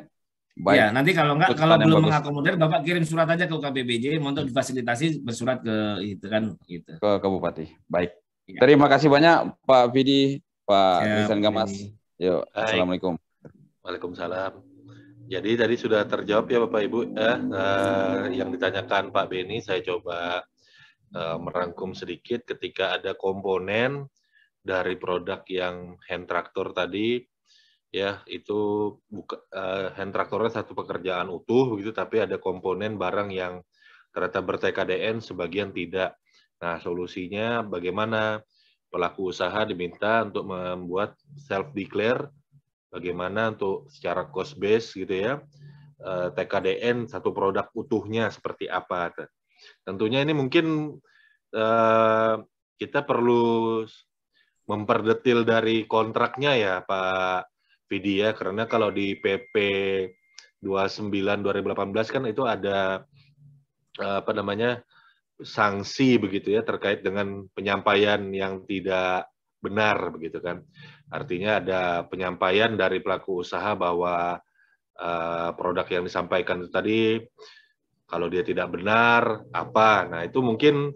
Baik. Ya, nanti kalau belum mengakomodir, Bapak kirim surat aja ke UKPBJ untuk difasilitasi bersurat ke itu kan gitu. Ke Bupati. Baik. Terima kasih banyak Pak Vidi, Pak Christian Gamas. Yuk, assalamualaikum. Waalaikumsalam. Jadi tadi sudah terjawab ya Bapak Ibu yang ditanyakan Pak Beni. Saya coba merangkum sedikit. Ketika ada komponen dari produk yang hand traktor tadi, ya itu hand traktornya satu pekerjaan utuh begitu, tapi ada komponen barang yang ternyata ber-TKDN, sebagian tidak. Nah, solusinya bagaimana? Pelaku usaha diminta untuk membuat self-declare, bagaimana untuk secara cost base gitu ya, TKDN satu produk utuhnya seperti apa. Tentunya ini mungkin kita perlu memperdetil dari kontraknya ya Pak Vidi ya, karena kalau di PP 29 2018 kan itu ada sanksi begitu ya terkait dengan penyampaian yang tidak benar begitu kan. Artinya ada penyampaian dari pelaku usaha bahwa produk yang disampaikan itu tadi kalau dia tidak benar apa. Nah, itu mungkin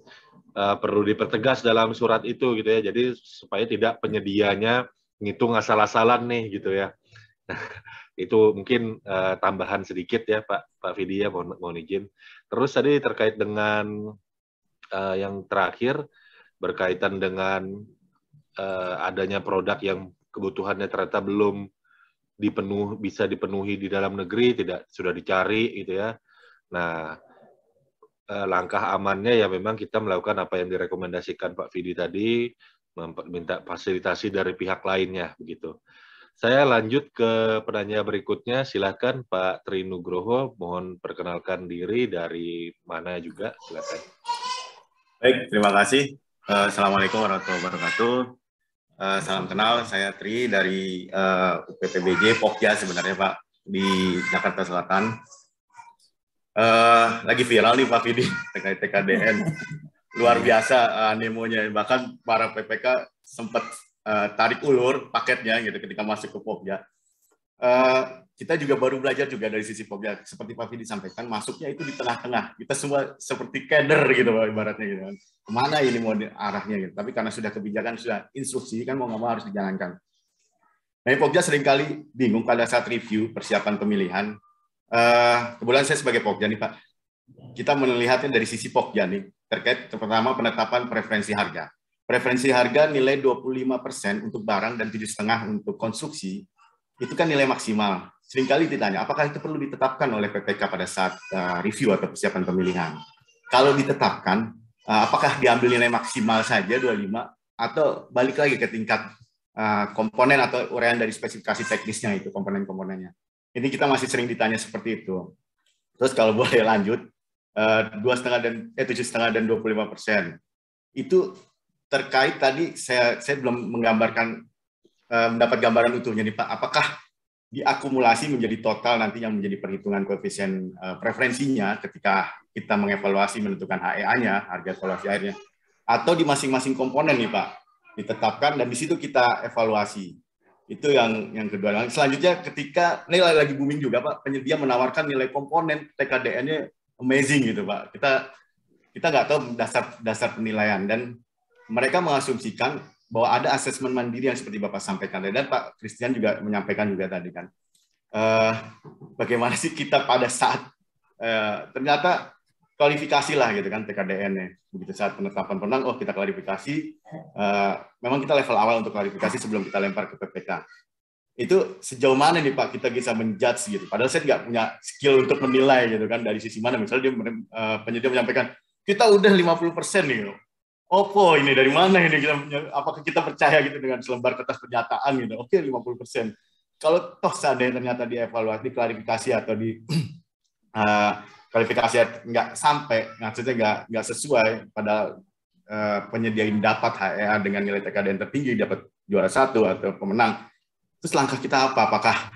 perlu dipertegas dalam surat itu gitu ya. Jadi supaya tidak penyedianya ngitung asal-asalan nih gitu ya. Nah, itu mungkin tambahan sedikit ya Pak Vidi ya, mohon izin. Terus tadi terkait dengan yang terakhir berkaitan dengan adanya produk yang kebutuhannya ternyata belum bisa dipenuhi di dalam negeri, sudah dicari gitu ya. Nah, langkah amannya ya memang kita melakukan apa yang direkomendasikan Pak Vidi tadi, minta fasilitasi dari pihak lainnya begitu. Saya lanjut ke penanya berikutnya, silakan Pak Tri Nugroho, mohon perkenalkan diri dari mana juga, silakan. Baik, terima kasih. Assalamualaikum warahmatullahi wabarakatuh. Salam kenal, saya Tri dari UPPBJ Pokja sebenarnya Pak, di Jakarta Selatan. Lagi viral nih Pak Vidi terkait TKDN, luar biasa nemonya, bahkan para PPK sempat tarik ulur paketnya gitu ketika masuk ke Pokja. Kita juga baru belajar juga dari sisi Pokja, seperti Pak Vidi sampaikan, masuknya itu di tengah-tengah, kita semua seperti keder gitu Pak, ibaratnya gitu kan, kemana ini mau arahnya gitu. Tapi karena sudah kebijakan, sudah instruksi kan mau nggak mau harus dijalankan. Nah, Pokja seringkali bingung pada saat review persiapan pemilihan. Kebetulan saya sebagai Pokja nih Pak, kita melihatnya dari sisi Pokja nih, terkait pertama penetapan preferensi harga. Preferensi harga nilai 25% untuk barang dan 7,5% untuk konstruksi, itu kan nilai maksimal. Seringkali ditanya, apakah itu perlu ditetapkan oleh PPK pada saat review atau persiapan pemilihan? Kalau ditetapkan, apakah diambil nilai maksimal saja 25, atau balik lagi ke tingkat komponen atau uraian dari spesifikasi teknisnya itu, komponen-komponennya. Ini kita masih sering ditanya seperti itu. Terus kalau boleh lanjut, 7,5% dan 25%. Itu terkait tadi saya belum mendapat gambaran utuhnya nih Pak. Apakah diakumulasi menjadi total nanti yang menjadi perhitungan koefisien preferensinya ketika kita mengevaluasi menentukan HEA-nya, harga evaluasi akhirnya, atau di masing-masing komponen nih Pak ditetapkan dan di situ kita evaluasi. Itu yang kedua. Selanjutnya ketika nilai lagi booming juga Pak, penyedia menawarkan nilai komponen TKDN-nya amazing gitu Pak. Kita nggak tahu dasar penilaian, dan mereka mengasumsikan bahwa ada asesmen mandiri yang seperti Bapak sampaikan tadi, dan Pak Christian juga menyampaikan juga tadi kan. Bagaimana sih kita pada saat ternyata kualifikasi lah gitu kan TKDN-nya. Begitu saat penetapan pemenang, kita klarifikasi. Memang kita level awal untuk klarifikasi sebelum kita lempar ke PPK. Itu sejauh mana nih Pak kita bisa menjudge gitu. Padahal saya nggak punya skill untuk menilai gitu kan, dari sisi mana. Misalnya dia penyedia menyampaikan, kita udah 50% nih. Opo ini dari mana ini? Apakah kita percaya gitu dengan selembar kertas pernyataan gitu? Oke, 50%. Kalau toh seandainya ternyata dievaluasi, klarifikasi atau di kualifikasi nggak sampai, maksudnya nggak sesuai, pada penyedia yang dapat HEA dengan nilai TKDN tertinggi, dapat juara 1 atau pemenang. Terus langkah kita apa? Apakah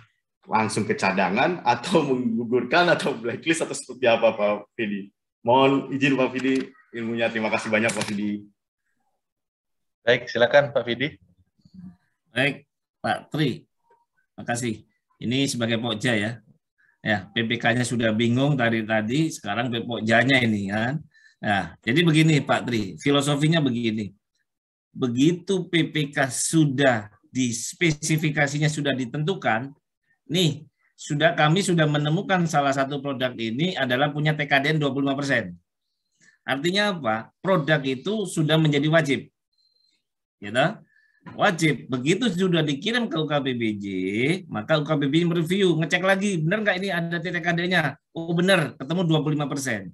langsung ke cadangan atau menggugurkan atau blacklist atau seperti apa Pak Vidi? Mohon izin Pak Vidi ilmunya. Terima kasih banyak Pak Vidi. Baik, silakan Pak Vidi. Baik, Pak Tri. Terima kasih. Ini sebagai Pokja ya. Ya, PPK-nya sudah bingung tadi, sekarang Pokjanya ini kan. Nah, jadi begini Pak Tri, filosofinya begini. begitu PPK sudah di spesifikasinya sudah ditentukan, nih kami sudah menemukan salah satu produk ini adalah punya TKDN 25%. Artinya apa? Produk itu sudah menjadi wajib. Gitu? Wajib. Begitu sudah dikirim ke UKPBJ, maka UKPBJ mereview, ngecek lagi, benar nggak ini ada TKD-nya? Oh benar, ketemu 25%.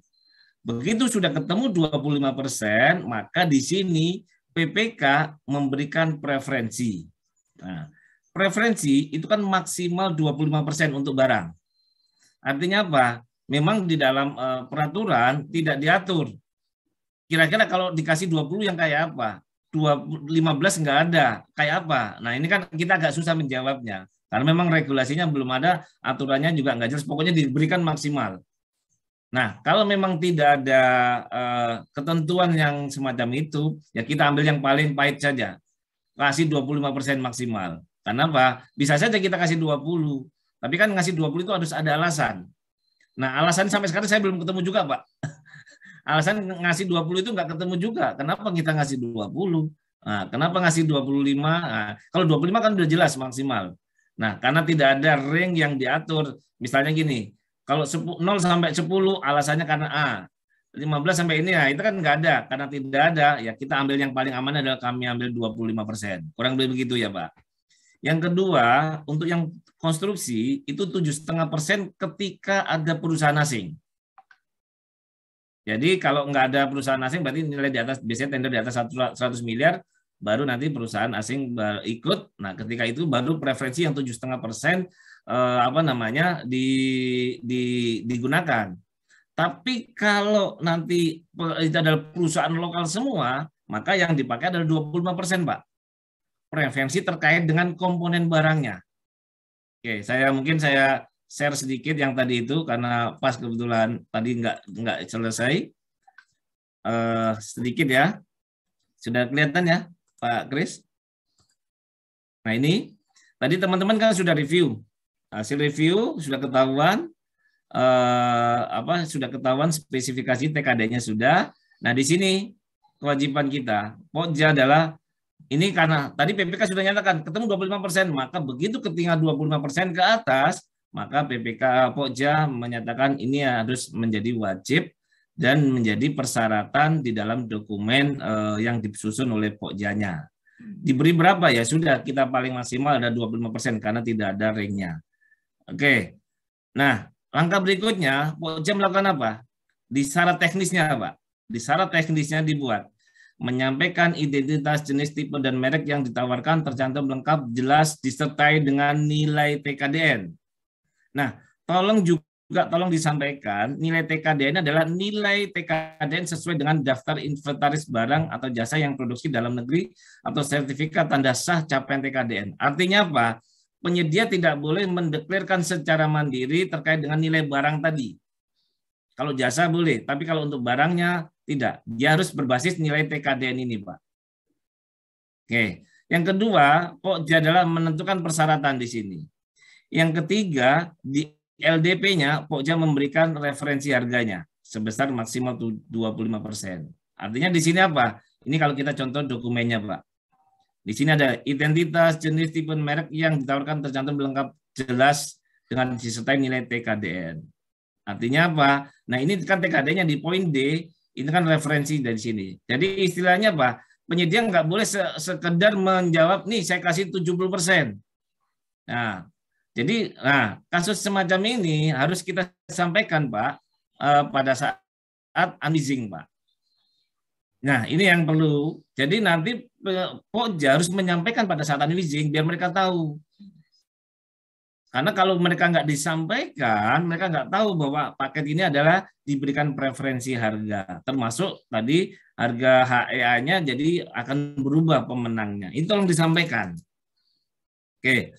Begitu sudah ketemu 25%, maka di sini PPK memberikan preferensi. Nah, preferensi itu kan maksimal 25% untuk barang. Artinya apa? Memang di dalam peraturan tidak diatur. Kira-kira kalau dikasih 20 yang kayak apa? 15 nggak ada. Kayak apa? Nah ini kan kita agak susah menjawabnya. Karena memang regulasinya belum ada, aturannya juga nggak jelas. Pokoknya diberikan maksimal. Nah kalau memang tidak ada ketentuan yang semacam itu, ya kita ambil yang paling pahit saja. Kasih 25% maksimal. Kenapa? Bisa saja kita kasih 20, tapi kan ngasih 20 itu harus ada alasan. Nah, alasan sampai sekarang saya belum ketemu juga, Pak. Alasan ngasih 20 itu nggak ketemu juga. Kenapa kita ngasih 20? Nah, kenapa ngasih 25? Nah, kalau 25 kan udah jelas maksimal. Nah, karena tidak ada range yang diatur. Misalnya gini, kalau 0 sampai 10 alasannya karena A. 15 sampai ini ya, itu kan nggak ada. Karena tidak ada, ya kita ambil yang paling aman adalah kami ambil 25%. Kurang lebih begitu ya, Pak. Yang kedua, untuk yang konstruksi itu 7,5% ketika ada perusahaan asing. Jadi kalau nggak ada perusahaan asing berarti nilai di atas, biasanya tender di atas 100 miliar, baru nanti perusahaan asing ikut. Nah ketika itu baru preferensi yang 7,5% digunakan. Tapi kalau nanti itu adalah perusahaan lokal semua, maka yang dipakai adalah 25%, Pak. Preferensi terkait dengan komponen barangnya. Oke, mungkin saya share sedikit yang tadi itu karena pas kebetulan tadi nggak selesai. Sedikit ya, sudah kelihatan ya, Pak Kris. Nah ini tadi teman-teman kan sudah review, hasil review sudah ketahuan, sudah ketahuan spesifikasi TKD-nya sudah. Nah di sini kewajiban kita, Pokja adalah ini karena tadi PPK sudah nyatakan ketemu 25%, maka begitu ketika 25% ke atas, maka PPK Pokja menyatakan ini harus menjadi wajib dan menjadi persyaratan di dalam dokumen yang disusun oleh Pokjanya. Diberi berapa ya? Sudah, kita paling maksimal ada 25% karena tidak ada ringnya. Oke. Nah, langkah berikutnya Pokja melakukan apa? Di syarat teknisnya, Pak. Di syarat teknisnya dibuat menyampaikan identitas, jenis, tipe, dan merek yang ditawarkan tercantum lengkap, jelas, disertai dengan nilai TKDN. Nah, tolong disampaikan nilai TKDN adalah nilai TKDN sesuai dengan daftar inventaris barang atau jasa yang produksi dalam negeri atau sertifikat tanda sah capaian TKDN. Artinya apa? Penyedia tidak boleh mendeklarkan secara mandiri terkait dengan nilai barang tadi. Kalau jasa boleh, tapi kalau untuk barangnya tidak. Dia harus berbasis nilai TKDN ini, Pak. Oke. Yang kedua, Pokja adalah menentukan persyaratan di sini. Yang ketiga, di LDP-nya Pokja memberikan referensi harganya sebesar maksimal 25%. Artinya di sini apa? Ini kalau kita contoh dokumennya, Pak. Di sini ada identitas, jenis, tipe, merek yang ditawarkan tercantum lengkap, jelas dengan disertai nilai TKDN. Artinya apa? Nah ini kan TKD-nya di poin D, ini kan referensi dari sini. Jadi istilahnya apa? Penyedia nggak boleh sekedar menjawab, nih saya kasih 70%. Nah, jadi kasus semacam ini harus kita sampaikan, Pak, pada saat unleasing, Pak. Nah ini yang perlu. Jadi nanti Pokja harus menyampaikan pada saat unleasing biar mereka tahu. Karena kalau mereka nggak disampaikan, mereka nggak tahu bahwa paket ini adalah diberikan preferensi harga. Termasuk tadi harga HEA-nya jadi akan berubah pemenangnya. Itu tolong disampaikan. Oke.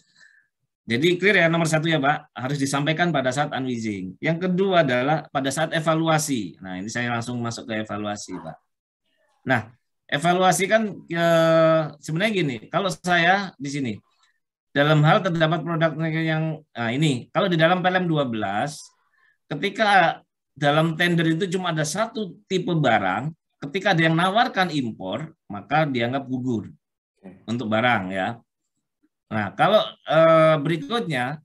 Jadi clear ya nomor 1 ya Pak, harus disampaikan pada saat unleasing. Yang kedua adalah pada saat evaluasi. Nah ini saya langsung masuk ke evaluasi Pak. Nah evaluasi kan sebenarnya gini, kalau saya di sini, dalam hal terdapat produk yang ini, kalau di dalam PLM 12, ketika dalam tender itu cuma ada satu tipe barang, ketika ada yang nawarkan impor, maka dianggap gugur untuk barang ya. Nah, kalau berikutnya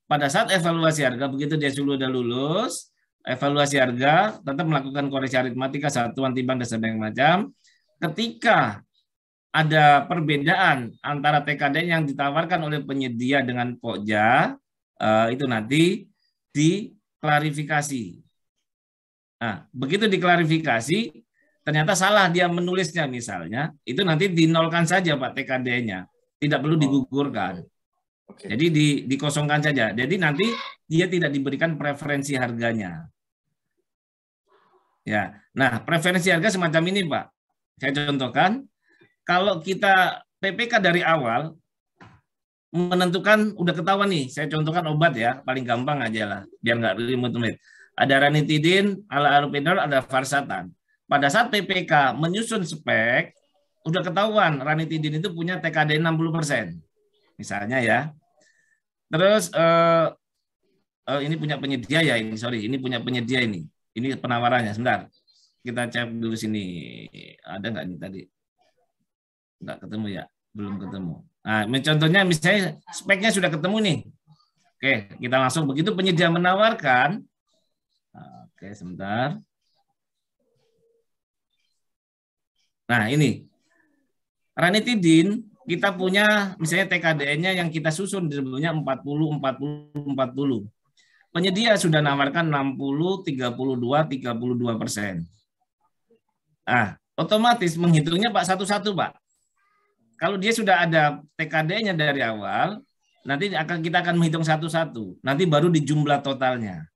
pada saat evaluasi harga, begitu dia sudah lulus, evaluasi harga tetap melakukan koreksi aritmatika, satuan timbang dan sebagainya macam. Ketika ada perbedaan antara TKDN yang ditawarkan oleh penyedia dengan Pokja, itu nanti diklarifikasi. Nah, begitu diklarifikasi, ternyata salah dia menulisnya misalnya, itu nanti dinolkan saja Pak TKDN-nya, tidak perlu digugurkan. Jadi dikosongkan saja. Jadi nanti dia tidak diberikan preferensi harganya. Ya, nah preferensi harga semacam ini Pak. Saya contohkan, kalau kita PPK dari awal menentukan, udah ketahuan nih, saya contohkan obat ya, paling gampang aja lah, biar nggak rumit-rumit. Ada ranitidin, allopurinol, ada varsatan. Pada saat PPK menyusun spek, udah ketahuan ranitidin itu punya TKD 60%. Misalnya ya. Terus ini punya penyedia ya, ini punya penyedia ini. Ini penawarannya, sebentar. Kita cek dulu sini. Ada nggak ini tadi? Nggak ketemu ya? Belum ketemu. Nah, contohnya misalnya speknya sudah ketemu nih. Oke, kita langsung begitu penyedia menawarkan. Oke, sebentar. Nah, ini. Ranitidin kita punya misalnya TKDN-nya yang kita susun sebelumnya 40, 40, 40. Penyedia sudah nawarkan 60, 32, 32%. Nah, otomatis menghitungnya Pak satu-satu Pak. Kalau dia sudah ada TKD-nya dari awal, nanti kita akan menghitung satu-satu. Nanti baru dijumlah totalnya.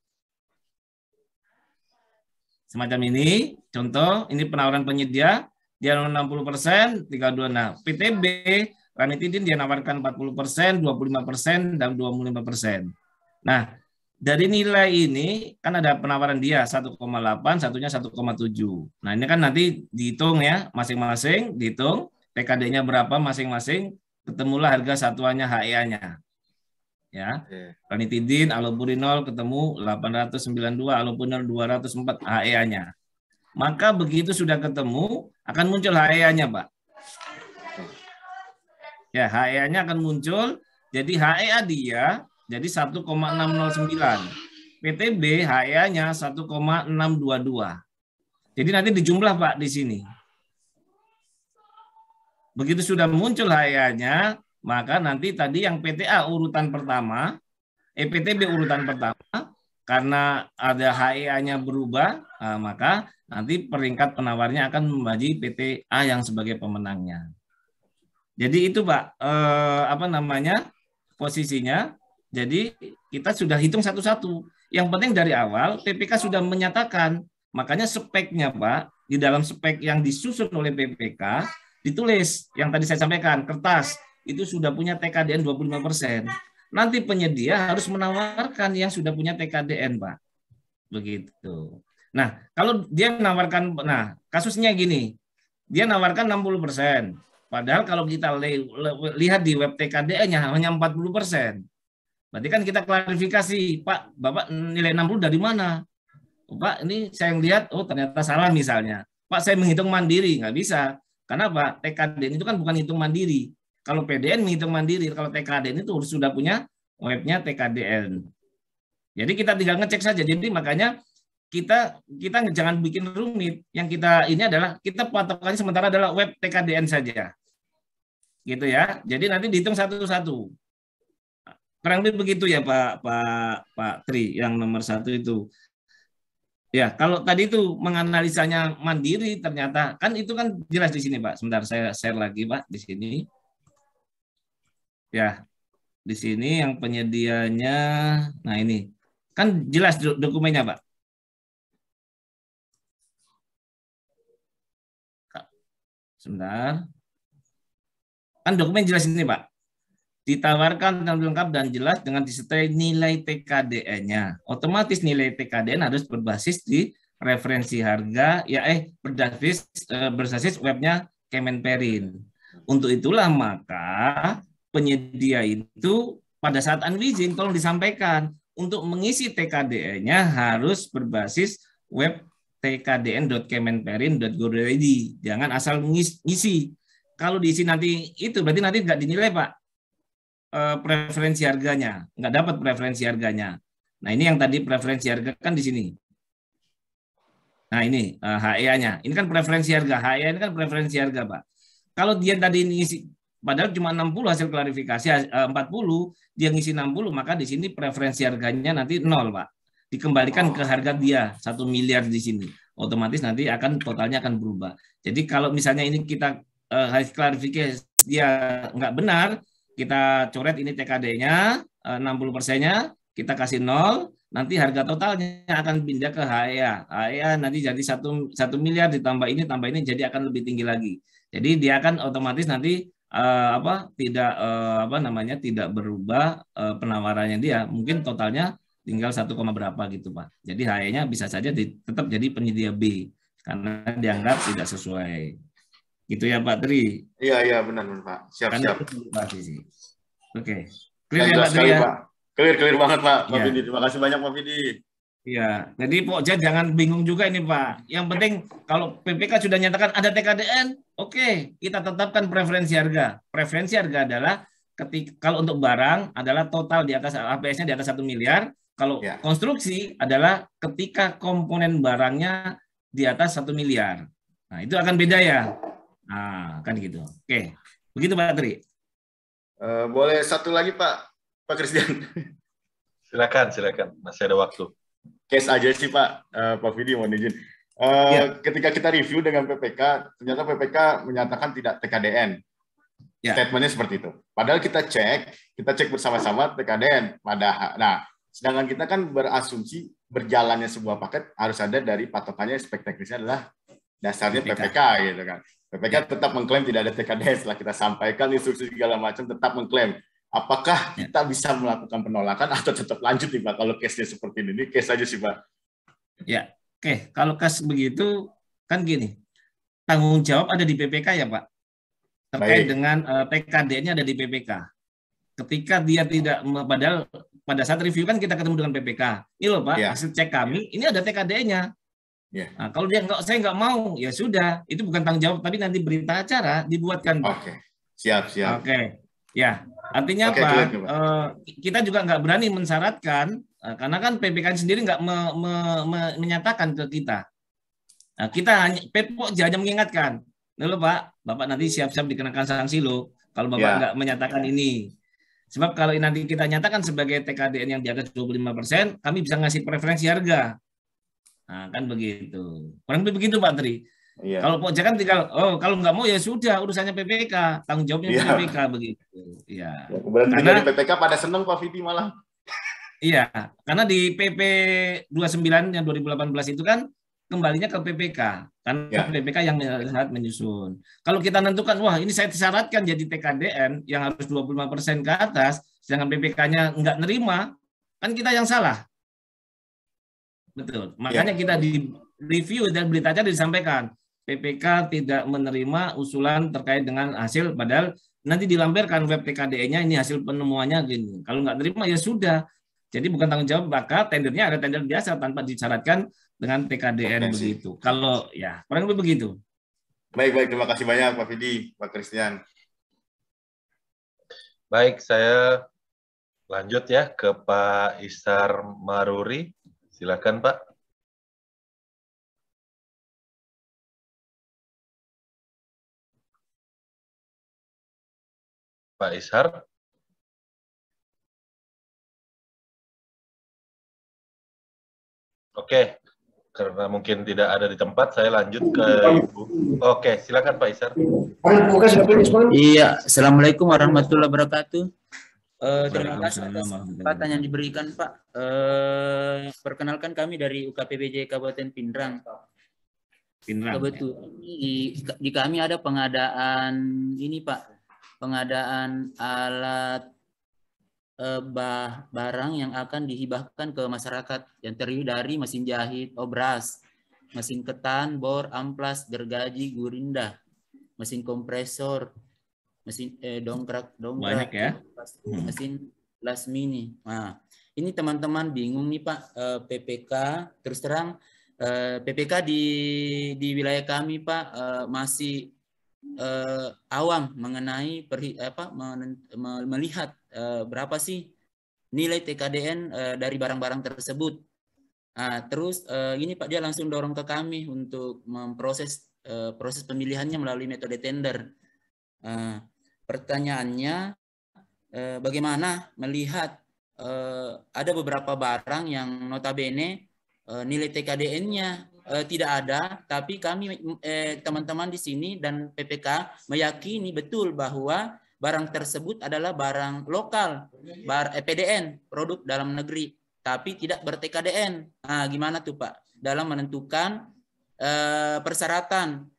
Semacam ini, contoh, ini penawaran penyedia, dia 60%, 32. Nah, PTB, ranitidin dia nawarkan 40%, 25%, dan 25%. Nah, dari nilai ini, kan ada penawaran dia 1,8, satunya 1,7. Nah, ini kan nanti dihitung ya, masing-masing dihitung, TKD-nya berapa masing-masing, ketemulah harga satuannya HEA-nya. Ya, ranitidin, allopurinol ketemu 892, allopurinol 204 HEA-nya. Maka begitu sudah ketemu, akan muncul HEA-nya, Pak. Ya, HEA-nya akan muncul, jadi HEA dia jadi 1,609. PTB HEA-nya 1,622. Jadi nanti dijumlah, Pak, di sini. Begitu sudah muncul HEA-nya, maka nanti tadi yang PTA urutan pertama, PTB urutan pertama, karena ada HEA-nya berubah, maka nanti peringkat penawarnya akan membagi PTA yang sebagai pemenangnya. Jadi itu Pak, posisinya. Jadi kita sudah hitung satu-satu. Yang penting dari awal PPK sudah menyatakan, makanya speknya Pak, di dalam spek yang disusun oleh PPK ditulis yang tadi saya sampaikan, kertas itu sudah punya TKDN 25%. Nanti penyedia harus menawarkan yang sudah punya TKDN, Pak. Begitu. Nah, kalau dia menawarkan, nah kasusnya gini, dia nawarkan 60%. Padahal kalau kita lihat di web TKDN-nya hanya 40%. Berarti kan kita klarifikasi, Pak, Bapak nilai 60 dari mana? Oh, Pak, ini saya lihat, oh ternyata salah misalnya. Pak, saya menghitung mandiri, nggak bisa. Karena Pak, TKDN itu kan bukan hitung mandiri. Kalau PDN menghitung mandiri, kalau TKDN itu sudah punya webnya TKDN. Jadi kita tinggal ngecek saja. Jadi makanya kita jangan bikin rumit. Yang kita ini adalah kita patokannya sementara adalah web TKDN saja. Gitu ya. Jadi nanti dihitung satu-satu. Kurang lebih begitu ya Pak Tri yang nomor 1 itu. Ya, kalau tadi itu menganalisanya mandiri ternyata kan itu kan jelas di sini Pak. Sebentar saya share lagi Pak di sini. Ya, di sini yang penyedianya, nah ini kan jelas dokumennya Pak. Sebentar. Kan dokumen jelas ini Pak. Ditawarkan lengkap dan jelas dengan disertai nilai TKDN-nya. Otomatis nilai TKDN harus berbasis di referensi harga, berbasis webnya Kemenperin. Untuk itulah maka penyedia itu pada saat unwizing tolong disampaikan untuk mengisi TKDN-nya harus berbasis web tkdn.kemenperin.go.id. Jangan asal ngisi. Kalau diisi nanti itu berarti nanti nggak dinilai Pak preferensi harganya, nggak dapat preferensi harganya. Nah ini yang tadi preferensi harga kan di sini. Nah ini HEA-nya. Ini kan preferensi harga. HEA ini kan preferensi harga Pak. Kalau dia tadi ngisi padahal cuma 60 hasil klarifikasi 40, dia ngisi 60, maka di sini preferensi harganya nanti 0 Pak. Dikembalikan ke harga dia 1 miliar di sini. Otomatis nanti totalnya akan berubah. Jadi kalau misalnya ini kita hasil klarifikasi dia nggak benar, kita coret ini TKD-nya 60%-nya, kita kasih 0, nanti harga totalnya akan pindah ke HEA. HEA nanti jadi 1 miliar ditambah ini jadi akan lebih tinggi lagi. Jadi dia akan otomatis nanti tidak berubah penawarannya dia. Mungkin totalnya tinggal 1, berapa gitu Pak. Jadi HEA-nya bisa saja tetap jadi penyedia B karena dianggap tidak sesuai. Gitu ya Pak Tri. Iya benar Pak. Siap. Oke. Clear ya Pak Tri ya? Pak. Clear banget Pak Fidi. Terima kasih banyak Pak Fidi. Iya, jadi Pokja jangan bingung juga ini Pak. Yang penting kalau PPK sudah nyatakan ada TKDN, oke, kita tetapkan preferensi harga. Preferensi harga adalah kalau untuk barang adalah total di atas APS-nya di atas 1 miliar. Kalau konstruksi adalah ketika komponen barangnya di atas 1 miliar. Nah, itu akan beda ya. Nah, kan gitu. Oke. Begitu Pak Tri. Boleh satu lagi Pak Christian. Silakan. Masih ada waktu. Case aja sih Pak Fidi mohon izin. Ketika kita review dengan PPK, ternyata PPK menyatakan tidak TKDN. Statementnya seperti itu. Padahal kita cek bersama-sama TKDN. Nah, sedangkan kita kan berasumsi berjalannya sebuah paket harus ada dari patokannya spek teknisnya adalah dasarnya PPK gitu kan. PPK tetap mengklaim tidak ada TKDN setelah kita sampaikan instruksi segala macam tetap mengklaim. Apakah kita bisa melakukan penolakan atau tetap lanjut nih Pak kalau case-nya seperti ini? Ini case aja sih Pak. Ya, oke. Kalau case begitu kan gini, tanggung jawab ada di PPK ya Pak. Terkait dengan TKD-nya ada di PPK. Ketika dia tidak, padahal pada saat review kan kita ketemu dengan PPK. Ini loh Pak, hasil cek kami, ini ada TKD-nya. Nah, kalau dia saya nggak mau, ya sudah, itu bukan tanggung jawab, tapi nanti berita acara dibuatkan Pak. Oke, siap. Oke, ya. Artinya apa? Kita juga nggak berani mensyaratkan karena kan PPK sendiri nggak menyatakan ke kita. Nah, kita hanya mengingatkan, loh Pak, Bapak nanti siap-siap dikenakan sanksi loh kalau Bapak nggak menyatakan ini. Sebab kalau nanti kita nyatakan sebagai TKDN yang di atas 25%, kami bisa ngasih preferensi harga. Nah, kan begitu. Kurang lebih begitu Pak Tri. Iya. Kalau Pokja kan tinggal, kalau nggak mau ya sudah urusannya PPK, tanggung jawabnya PPK begitu. Iya. Berarti dari PPK pada seneng Pak Fidi malah. Iya, karena di PP 29 yang 2018 itu kan kembalinya ke PPK, karena PPK yang menyusun. Kalau kita menentukan, wah ini saya disyaratkan jadi TKDN yang harus 25% ke atas, sedangkan PPK-nya nggak nerima, kan kita yang salah. Betul. Makanya kita di review dan berita acara disampaikan. PPK tidak menerima usulan terkait dengan hasil, padahal nanti dilampirkan web TKDN-nya ini hasil penemuannya gini. Kalau nggak terima ya sudah. Jadi bukan tanggung jawab, maka tendernya ada tender biasa tanpa disyaratkan dengan TKDN begitu. Kalau ya kurang lebih begitu. Baik, terima kasih banyak Pak Fidi, Pak Christian. Baik, saya lanjut ya ke Pak Isar Maruri. Silakan Pak. Pak Ishar. Oke, karena mungkin tidak ada di tempat, saya lanjut ke Ibu. Oke, silakan Pak Ishar. Iya, Assalamualaikum warahmatullahi wabarakatuh. Terima kasih atas kesempatan yang diberikan Pak. Perkenalkan kami dari UKPBJ Kabupaten Pindrang. Kebetulan di kami ada pengadaan ini Pak. Pengadaan alat barang yang akan dihibahkan ke masyarakat yang terdiri dari mesin jahit, obras, mesin ketan, bor, amplas, gergaji, gurinda, mesin kompresor, mesin dongkrak, banyak ya, mesin las mini. Nah, ini teman-teman bingung nih Pak, PPK terus terang PPK di wilayah kami Pak masih awam mengenai melihat berapa sih nilai TKDN dari barang-barang tersebut. Nah, terus ini Pak dia langsung dorong ke kami untuk memproses proses pemilihannya melalui metode tender. Pertanyaannya bagaimana melihat ada beberapa barang yang notabene nilai TKDN-nya tidak ada, tapi kami teman-teman di sini dan PPK meyakini betul bahwa barang tersebut adalah barang lokal, PDN, produk dalam negeri, tapi tidak ber-TKDN. Nah, gimana tuh Pak dalam menentukan persyaratan?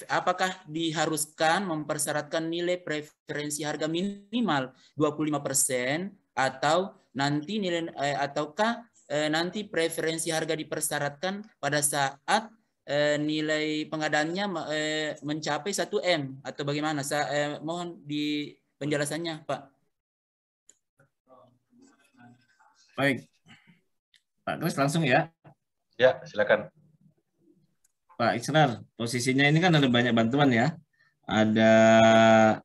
Apakah diharuskan mempersyaratkan nilai preferensi harga minimal 25% atau nanti nilai ataukah nanti preferensi harga dipersyaratkan pada saat nilai pengadaannya mencapai 1M atau bagaimana? Saya mohon di penjelasannya, Pak. Baik, Pak Kris langsung ya. Ya, silakan. Pak Israr, posisinya ini kan ada banyak bantuan ya. Ada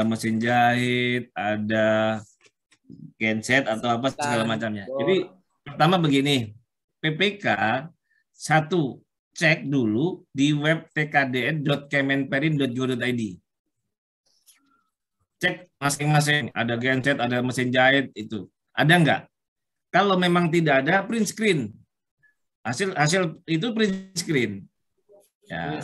mesin jahit, ada genset atau apa segala macamnya. Jadi pertama begini, PPK satu cek dulu di web tkdn.kemenperin.go.id. Cek masing-masing, ada genset, ada mesin jahit itu. Ada enggak? Kalau memang tidak ada, print screen. Hasil itu print screen. Ya.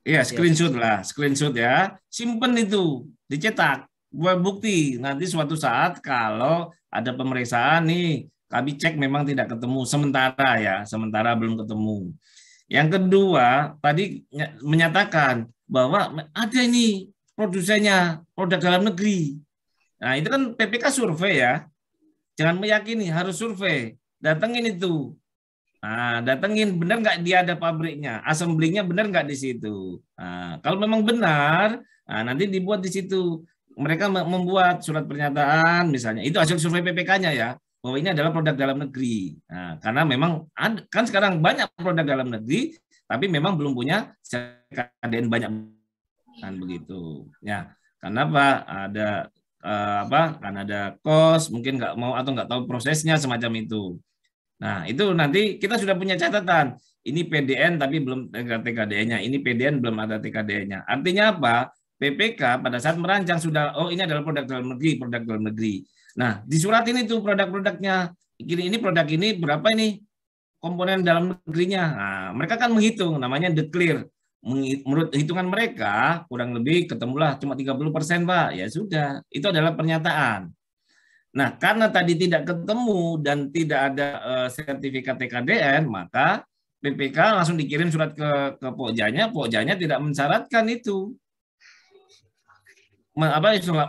Iya, screenshot lah, screenshot ya. Simpen itu, dicetak. Buat bukti nanti suatu saat kalau ada pemeriksaan nih, kami cek memang tidak ketemu sementara ya, sementara belum ketemu. Yang kedua, tadi menyatakan bahwa ada ini produsennya, produk dalam negeri. Nah, itu kan PPK survei ya. Jangan meyakini, harus survei. Datengin itu. Nah, datengin benar nggak dia ada pabriknya, assembly-nya benar nggak di situ. Nah, kalau memang benar, nah, nanti dibuat di situ. Mereka membuat surat pernyataan, misalnya itu hasil survei PPK-nya ya, bahwa ini adalah produk dalam negeri. Nah, karena memang kan sekarang banyak produk dalam negeri, tapi memang belum punya TKDN banyak, kan begitu. Ya, karena apa? Karena ada kos, mungkin nggak mau atau nggak tahu prosesnya semacam itu. Nah, itu nanti kita sudah punya catatan. Ini PDN tapi belum TKDN-nya. Ini PDN belum ada TKDN-nya. Artinya apa? PPK pada saat merancang sudah, oh ini adalah produk dalam negeri, produk dalam negeri. Nah, disuratin itu produk-produknya. Ini produk ini berapa ini komponen dalam negerinya. Nah, mereka kan menghitung, namanya declare. Menurut hitungan mereka, kurang lebih ketemulah cuma 30%, Pak. Ya sudah, itu adalah pernyataan. Nah, karena tadi tidak ketemu dan tidak ada sertifikat TKDN, maka PPK langsung dikirim surat ke Pokjanya. Pokjanya tidak mensyaratkan itu.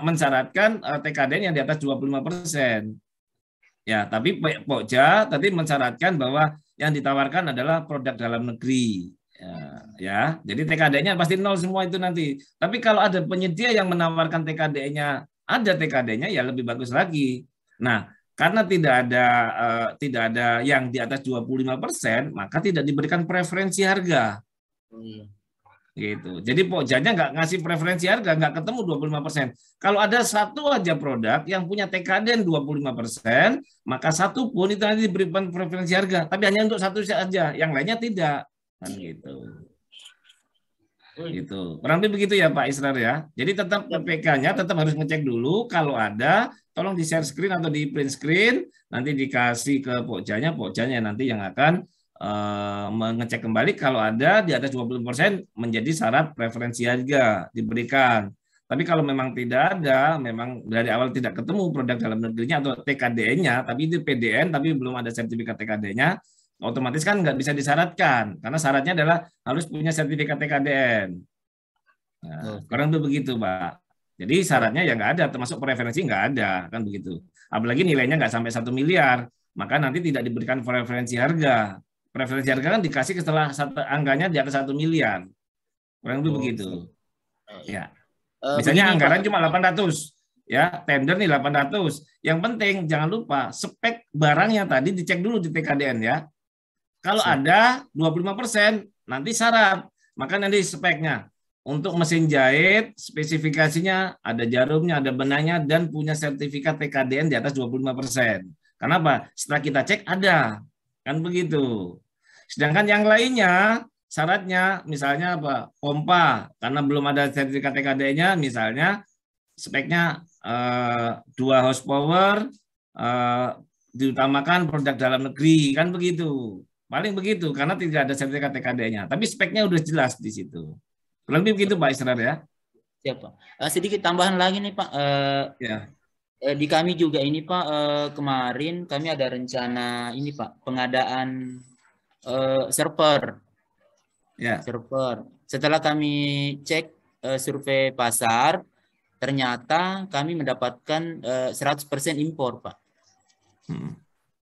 Mensyaratkan TKDN yang di atas 25%. Ya, tapi Pokja tadi mensyaratkan bahwa yang ditawarkan adalah produk dalam negeri. Ya, jadi TKDN-nya pasti nol semua itu nanti. Tapi kalau ada penyedia yang menawarkan TKDN-nya, ada TKD-nya ya lebih bagus lagi. Nah, karena tidak ada yang di atas 25%, maka tidak diberikan preferensi harga. Gitu. Jadi Pokjanya nggak ngasih preferensi harga, nggak ketemu 25%. Kalau ada satu aja produk yang punya TKDN 25%, maka satu pun itu nanti diberikan preferensi harga. Tapi hanya untuk satu saja, yang lainnya tidak. Kan gitu. Gitu. Kurang lebih begitu ya Pak Israr ya. Jadi tetap PPK-nya tetap harus ngecek dulu, kalau ada tolong di share screen atau di print screen, nanti dikasih ke Pokjanya nanti yang akan mengecek kembali kalau ada di atas 20% menjadi syarat preferensi harga diberikan. Tapi kalau memang tidak ada, memang dari awal tidak ketemu produk dalam negerinya atau TKDN-nya, tapi itu PDN tapi belum ada sertifikat TKD-nya, otomatis kan nggak bisa disyaratkan, karena syaratnya adalah harus punya sertifikat TKDN. Nah, kurang lebih begitu, Pak. Jadi syaratnya ya nggak ada, termasuk preferensi nggak ada, kan begitu. Apalagi nilainya nggak sampai 1 miliar, maka nanti tidak diberikan preferensi harga. Preferensi harga kan dikasih setelah angkanya di atas 1 miliar. Kurang lebih begitu. Ya. Misalnya anggaran cuma 800. Ya, tender nih 800. Yang penting jangan lupa spek barangnya tadi dicek dulu di TKDN ya. Kalau ada 25%, nanti syarat. Maka nanti speknya. Untuk mesin jahit, spesifikasinya ada jarumnya, ada benangnya, dan punya sertifikat TKDN di atas 25%. Kenapa? Setelah kita cek ada. Kan begitu. Sedangkan yang lainnya, syaratnya misalnya apa? Pompa, karena belum ada sertifikat TKDN-nya, misalnya speknya 2 horsepower, diutamakan produk dalam negeri, kan begitu. Paling begitu, karena tidak ada sertifikat TKDN-nya. Tapi speknya udah jelas di situ. Kurang lebih begitu Pak Israr ya. Siap Pak. Sedikit tambahan lagi nih Pak. Ya. Di kami juga ini Pak, kemarin kami ada rencana ini Pak, pengadaan server. Ya. Server. Setelah kami cek survei pasar, ternyata kami mendapatkan 100% impor Pak.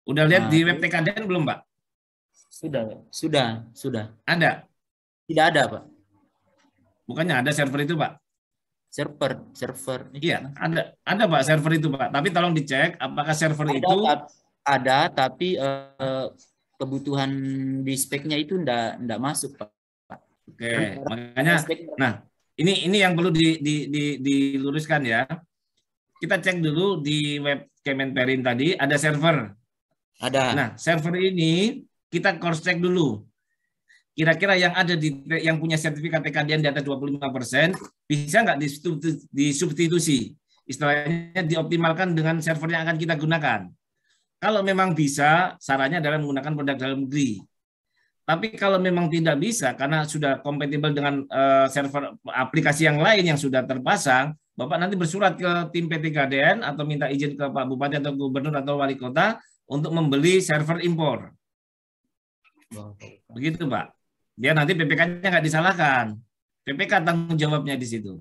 Udah lihat di web TKDN belum Pak? Sudah. Ada? Tidak ada Pak. Bukannya ada server itu Pak? Server. Iya, ada Pak server itu Pak. Tapi tolong dicek apakah server itu ada, tapi kebutuhan di speknya itu enggak masuk Pak. Oke, makanya nah ini yang perlu diluruskan ya. Kita cek dulu di web Kemenperin tadi ada server. Ada. Nah, server ini kita cross check dulu. Kira-kira yang ada yang punya sertifikat TKDN di atas 25% bisa nggak disubstitusi? Istilahnya dioptimalkan dengan server yang akan kita gunakan. Kalau memang bisa, sarannya adalah menggunakan produk dalam negeri. Tapi kalau memang tidak bisa karena sudah kompatibel dengan server aplikasi yang lain yang sudah terpasang, Bapak nanti bersurat ke tim PTKDN atau minta izin ke Pak Bupati atau Gubernur atau Wali Kota untuk membeli server impor. Begitu Pak. Dia nanti PPK-nya nggak disalahkan. PPK tanggung jawabnya di situ.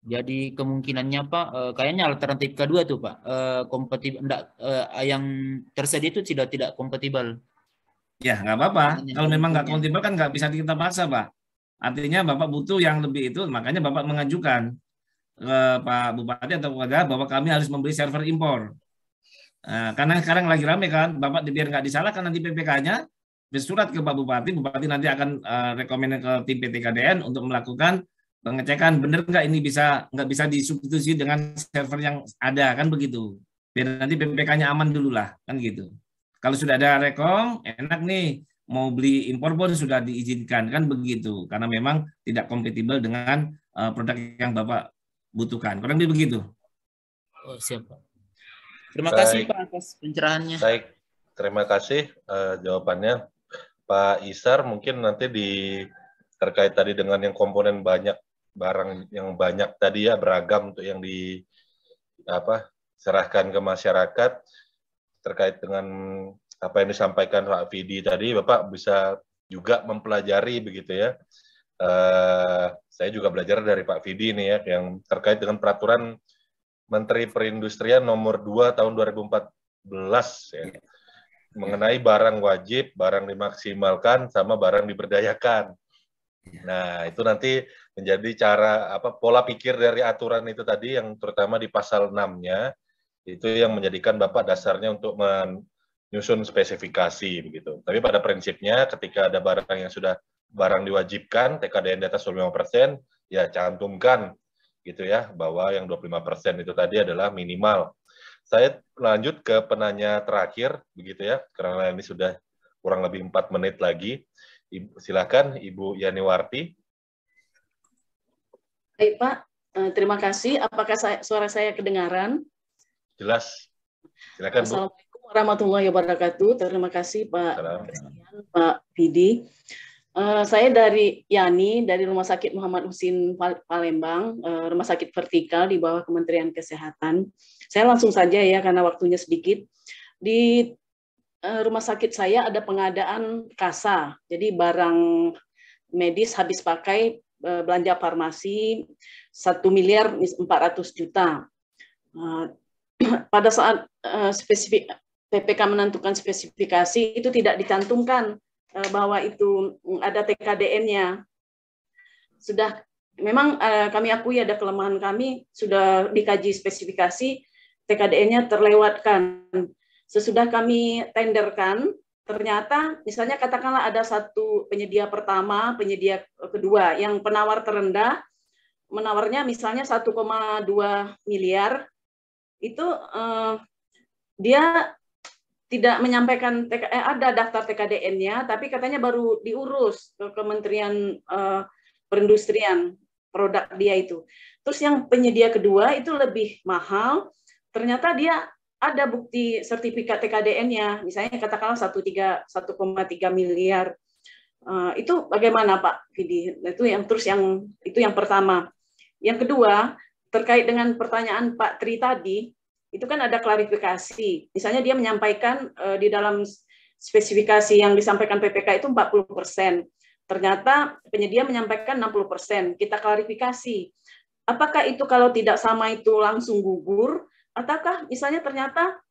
Jadi kemungkinannya Pak, kayaknya alternatif kedua tuh Pak, kompatibel, yang tersedia itu tidak kompatibel. Ya nggak apa-apa. Kalau memang nggak kompatibel kan nggak bisa kita paksa Pak. Artinya Bapak butuh yang lebih itu, makanya Bapak mengajukan ke Pak Bupati atau Wali bahwa kami harus membeli server impor. Nah, karena sekarang lagi rame kan, Bapak biar nggak disalahkan nanti PPK-nya, bersurat ke Pak Bupati, Bupati nanti akan rekomend ke tim PTKDN untuk melakukan pengecekan benar nggak ini nggak bisa disubstitusi dengan server yang ada, kan begitu. Biar nanti PPK-nya aman dulu lah, kan gitu. Kalau sudah ada rekom, enak nih, mau beli impor pun sudah diizinkan, kan begitu. Karena memang tidak kompatibel dengan produk yang Bapak butuhkan. Kurang lebih begitu. Oh, siap Pak. Terima kasih Pak atas pencerahannya. Baik, terima kasih jawabannya. Pak Isar mungkin nanti terkait tadi dengan yang komponen banyak, barang yang banyak tadi ya, beragam untuk yang serahkan ke masyarakat, terkait dengan apa yang disampaikan Pak Fidi tadi, Bapak bisa juga mempelajari begitu ya. Saya juga belajar dari Pak Fidi nih ya, yang terkait dengan peraturan Menteri Perindustrian nomor 2 tahun 2014 ya. Mengenai barang wajib, barang dimaksimalkan, sama barang diberdayakan. Nah, itu nanti menjadi pola pikir dari aturan itu tadi, yang terutama di pasal 6-nya, itu yang menjadikan Bapak dasarnya untuk menyusun spesifikasi begitu. Tapi pada prinsipnya ketika ada barang yang sudah barang diwajibkan, TKDN di atas 25%, ya cantumkan gitu ya, bahwa yang 25% itu tadi adalah minimal. Saya lanjut ke penanya terakhir, begitu ya, karena ini sudah kurang lebih 4 menit lagi. Silakan Ibu Yaniwarti. Baik Pak, terima kasih. Apakah suara saya kedengaran? Jelas. Silakan Bu. Assalamualaikum warahmatullahi wabarakatuh. Terima kasih Pak Fidi. Saya dari Yani, dari Rumah Sakit Muhammad Husin Palembang, Rumah Sakit Vertikal di bawah Kementerian Kesehatan. Saya langsung saja ya, karena waktunya sedikit. Di rumah sakit saya ada pengadaan kasa, jadi barang medis habis pakai, belanja farmasi 1.400.000.000. Pada saat PPK menentukan spesifikasi, itu tidak dicantumkan bahwa itu ada TKDN-nya. Sudah memang kami akui ada kelemahan kami, sudah dikaji spesifikasi, TKDN-nya terlewatkan. Sesudah kami tenderkan, ternyata misalnya katakanlah ada satu penyedia pertama, penyedia kedua, yang penawar terendah menawarnya misalnya 1,2 miliar, itu dia tidak menyampaikan ada daftar TKDN-nya, tapi katanya baru diurus ke Kementerian Perindustrian produk dia itu. Terus yang penyedia kedua itu lebih mahal, ternyata dia ada bukti sertifikat TKDN-nya, misalnya katakanlah 1,3 miliar. Itu bagaimana Pak Vidi? Itu yang pertama. Yang kedua, terkait dengan pertanyaan Pak Tri tadi, itu kan ada klarifikasi. Misalnya dia menyampaikan di dalam spesifikasi yang disampaikan PPK itu 40%. Ternyata penyedia menyampaikan 60%. Kita klarifikasi. Apakah itu kalau tidak sama itu langsung gugur? Ataukah misalnya ternyata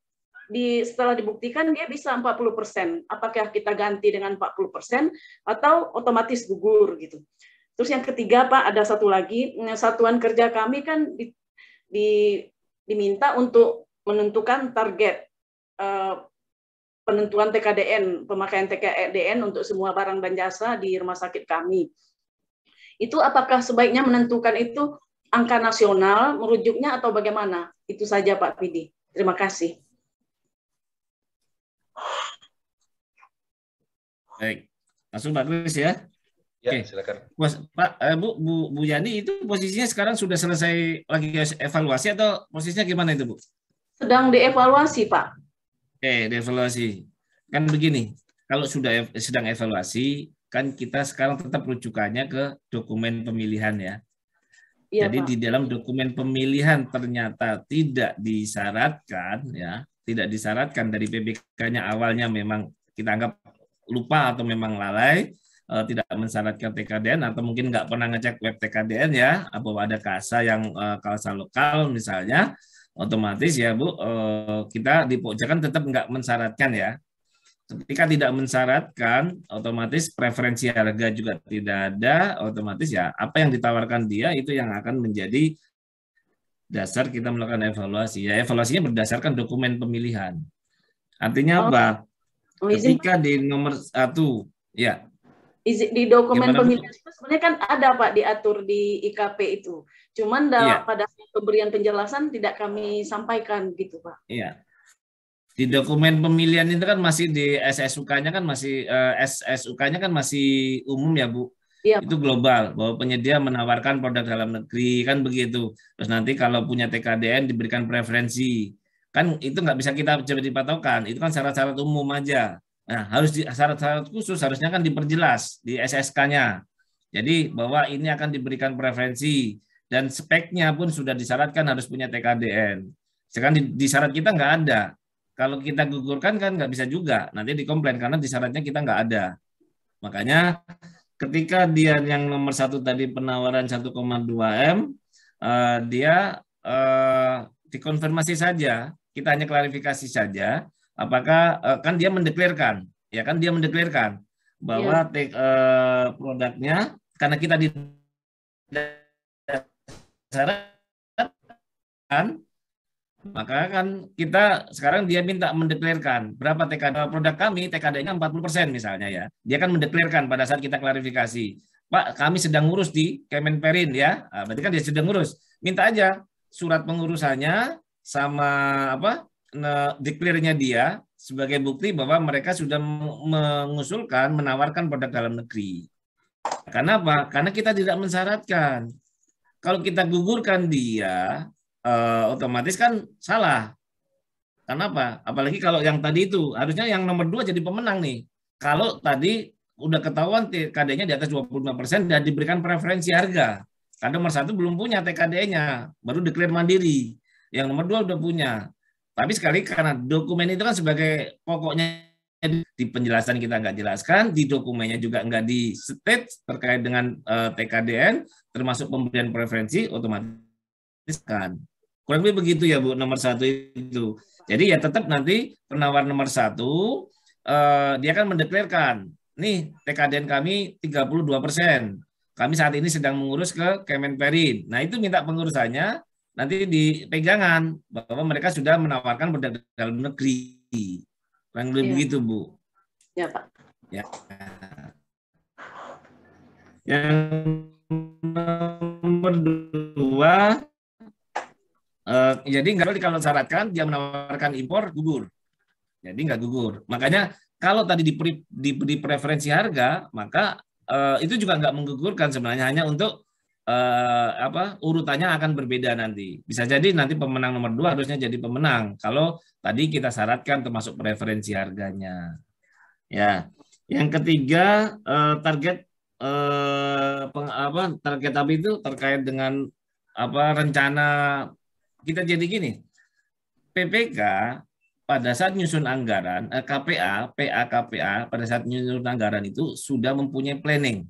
setelah dibuktikan dia bisa 40%. Apakah kita ganti dengan 40% atau otomatis gugur gitu. Terus yang ketiga Pak, ada satu lagi, satuan kerja kami kan diminta untuk menentukan target penentuan TKDN, pemakaian TKDN untuk semua barang dan jasa di rumah sakit kami. Itu apakah sebaiknya menentukan itu angka nasional, merujuknya atau bagaimana? Itu saja Pak Vidi. Terima kasih. Baik, langsung Pak Kris ya. Ya, oke, silakan. Pak, Bu Yani itu posisinya sekarang sudah selesai lagi evaluasi atau posisinya gimana itu Bu? Sedang dievaluasi Pak. Oke, dievaluasi. Kan begini, kalau sudah sedang evaluasi, kan kita sekarang tetap rujukannya ke dokumen pemilihan ya. Iya, Jadi Pak. di dalam dokumen pemilihan ternyata tidak disyaratkan ya, tidak disyaratkan dari PBK-nya awalnya memang kita anggap lupa atau memang lalai. Tidak mensyaratkan TKDN atau mungkin nggak pernah ngecek web TKDN ya, apa ada kasa yang kasa lokal misalnya, otomatis ya Bu, kita di Pokja kan tetap nggak mensyaratkan ya. Ketika tidak mensyaratkan, otomatis preferensi harga juga tidak ada, otomatis ya apa yang ditawarkan dia itu yang akan menjadi dasar kita melakukan evaluasi. Ya evaluasinya berdasarkan dokumen pemilihan. Artinya apa? Ketika di nomor 1, ya. Di dokumen pemilihan itu sebenarnya kan ada Pak diatur di IKP itu. Cuman pada pemberian penjelasan tidak kami sampaikan gitu Pak. Iya. Di dokumen pemilihan itu kan masih di SSUK-nya kan masih SSUK-nya kan masih umum ya Bu. Iya, itu global bahwa penyedia menawarkan produk dalam negeri kan begitu. Terus nanti kalau punya TKDN diberikan preferensi. Kan itu nggak bisa kita jadi patokan. Itu kan syarat-syarat umum aja. Nah, harus syarat-syarat khusus harusnya kan diperjelas di SSK-nya. Jadi bahwa ini akan diberikan preferensi dan speknya pun sudah disyaratkan harus punya TKDN. Sekarang di syarat kita nggak ada. Kalau kita gugurkan kan nggak bisa juga. Nanti dikomplain karena di syaratnya kita nggak ada. Makanya ketika dia yang nomor 1 tadi penawaran 1,2 M, dia dikonfirmasi saja. Kita hanya klarifikasi saja. Apakah kan dia mendeklarkan, ya kan dia mendeklarkan bahwa produknya karena kita disyaratkan, maka kan kita sekarang dia minta mendeklarkan berapa TKD produk kami, TKD-nya 40% misalnya ya. Dia kan mendeklarkan pada saat kita klarifikasi, Pak kami sedang ngurus di Kemenperin ya, berarti kan dia sedang ngurus. Minta aja surat pengurusannya sama apa? Deklarnya dia sebagai bukti bahwa mereka sudah mengusulkan menawarkan produk dalam negeri. Karena apa? Karena kita tidak mensyaratkan. Kalau kita gugurkan dia, otomatis kan salah. Karena apa? Apalagi kalau yang tadi itu harusnya yang nomor 2 jadi pemenang nih. Kalau tadi udah ketahuan TKD-nya di atas 25% dan diberikan preferensi harga. Karena nomor 1 belum punya TKD-nya, baru deklar mandiri. Yang nomor 2 udah punya. Tapi sekali karena dokumen itu kan sebagai pokoknya di penjelasan kita nggak jelaskan, di dokumennya juga nggak di state terkait dengan TKDN, termasuk pemberian preferensi, otomatis kan. Kurang lebih begitu ya Bu, nomor 1 itu. Jadi ya tetap nanti penawar nomor 1, dia kan mendeklarkan, nih TKDN kami 32%. Kami saat ini sedang mengurus ke Kemenperin. Nah itu minta pengurusannya, nanti di pegangan bahwa mereka sudah menawarkan produk dalam negeri. Kurang lebih begitu, Bu. Ya, Pak. Ya. Yang nomor 2, jadi nggak kalau syaratkan dia menawarkan impor, gugur. Jadi nggak gugur. Makanya kalau tadi di preferensi harga, maka itu juga nggak menggugurkan sebenarnya, hanya untuk urutannya akan berbeda nanti. Bisa jadi nanti pemenang nomor 2 harusnya jadi pemenang kalau tadi kita syaratkan termasuk preferensi harganya. Ya, yang ketiga target target apa itu terkait dengan rencana kita. Jadi gini, PPK pada saat nyusun anggaran, KPA pada saat nyusun anggaran itu sudah mempunyai planning.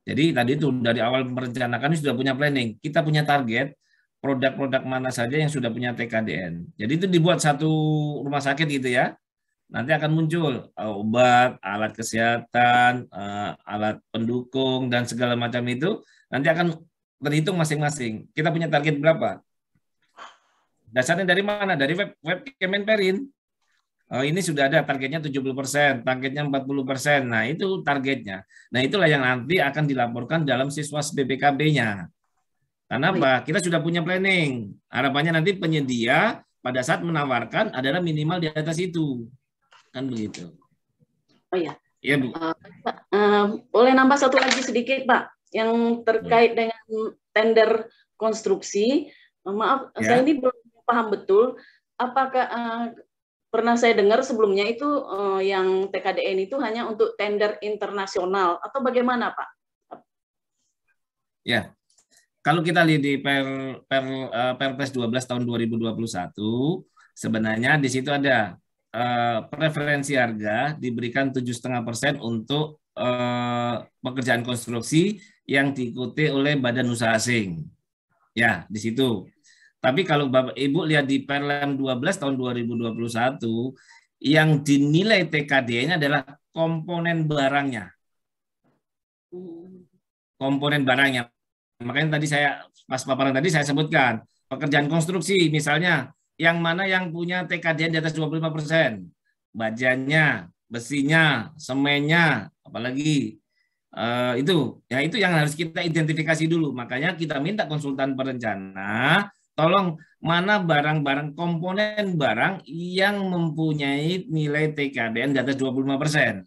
Jadi tadi itu dari awal merencanakan sudah punya planning. Kita punya target produk-produk mana saja yang sudah punya TKDN. Jadi itu dibuat satu rumah sakit gitu ya. Nanti akan muncul obat, alat kesehatan, alat pendukung dan segala macam itu nanti akan terhitung masing-masing. Kita punya target berapa? Dasarnya dari mana? Dari web Kemenperin. Ini sudah ada targetnya 70%, targetnya 40%. Nah, itu targetnya. Nah, itulah yang nanti akan dilaporkan dalam Siswas BPKB-nya. Karena apa? Kita sudah punya planning. Harapannya nanti penyedia pada saat menawarkan adalah minimal di atas itu. Kan begitu. Oh iya. Iya, Bu. Boleh nambah satu lagi sedikit, Pak, yang terkait dengan tender konstruksi. Maaf, Ya. saya ini belum paham betul. Apakah pernah saya dengar sebelumnya itu yang TKDN itu hanya untuk tender internasional atau bagaimana, Pak? Ya. Kalau kita lihat di Perpres 12 tahun 2021, sebenarnya di situ ada preferensi harga diberikan 7,5% untuk pekerjaan konstruksi yang diikuti oleh badan usaha asing. Ya, di situ. Tapi kalau Bapak Ibu lihat di Perlem 12 tahun 2021, yang dinilai TKD-nya adalah komponen barangnya. Komponen barangnya. Makanya tadi pas paparan tadi saya sebutkan, pekerjaan konstruksi misalnya, yang mana yang punya TKD di atas 25%. Bajanya, besinya, semennya, apalagi itu yang harus kita identifikasi dulu. Makanya kita minta konsultan perencana, tolong mana barang-barang komponen barang yang mempunyai nilai TKDN di atas 25%.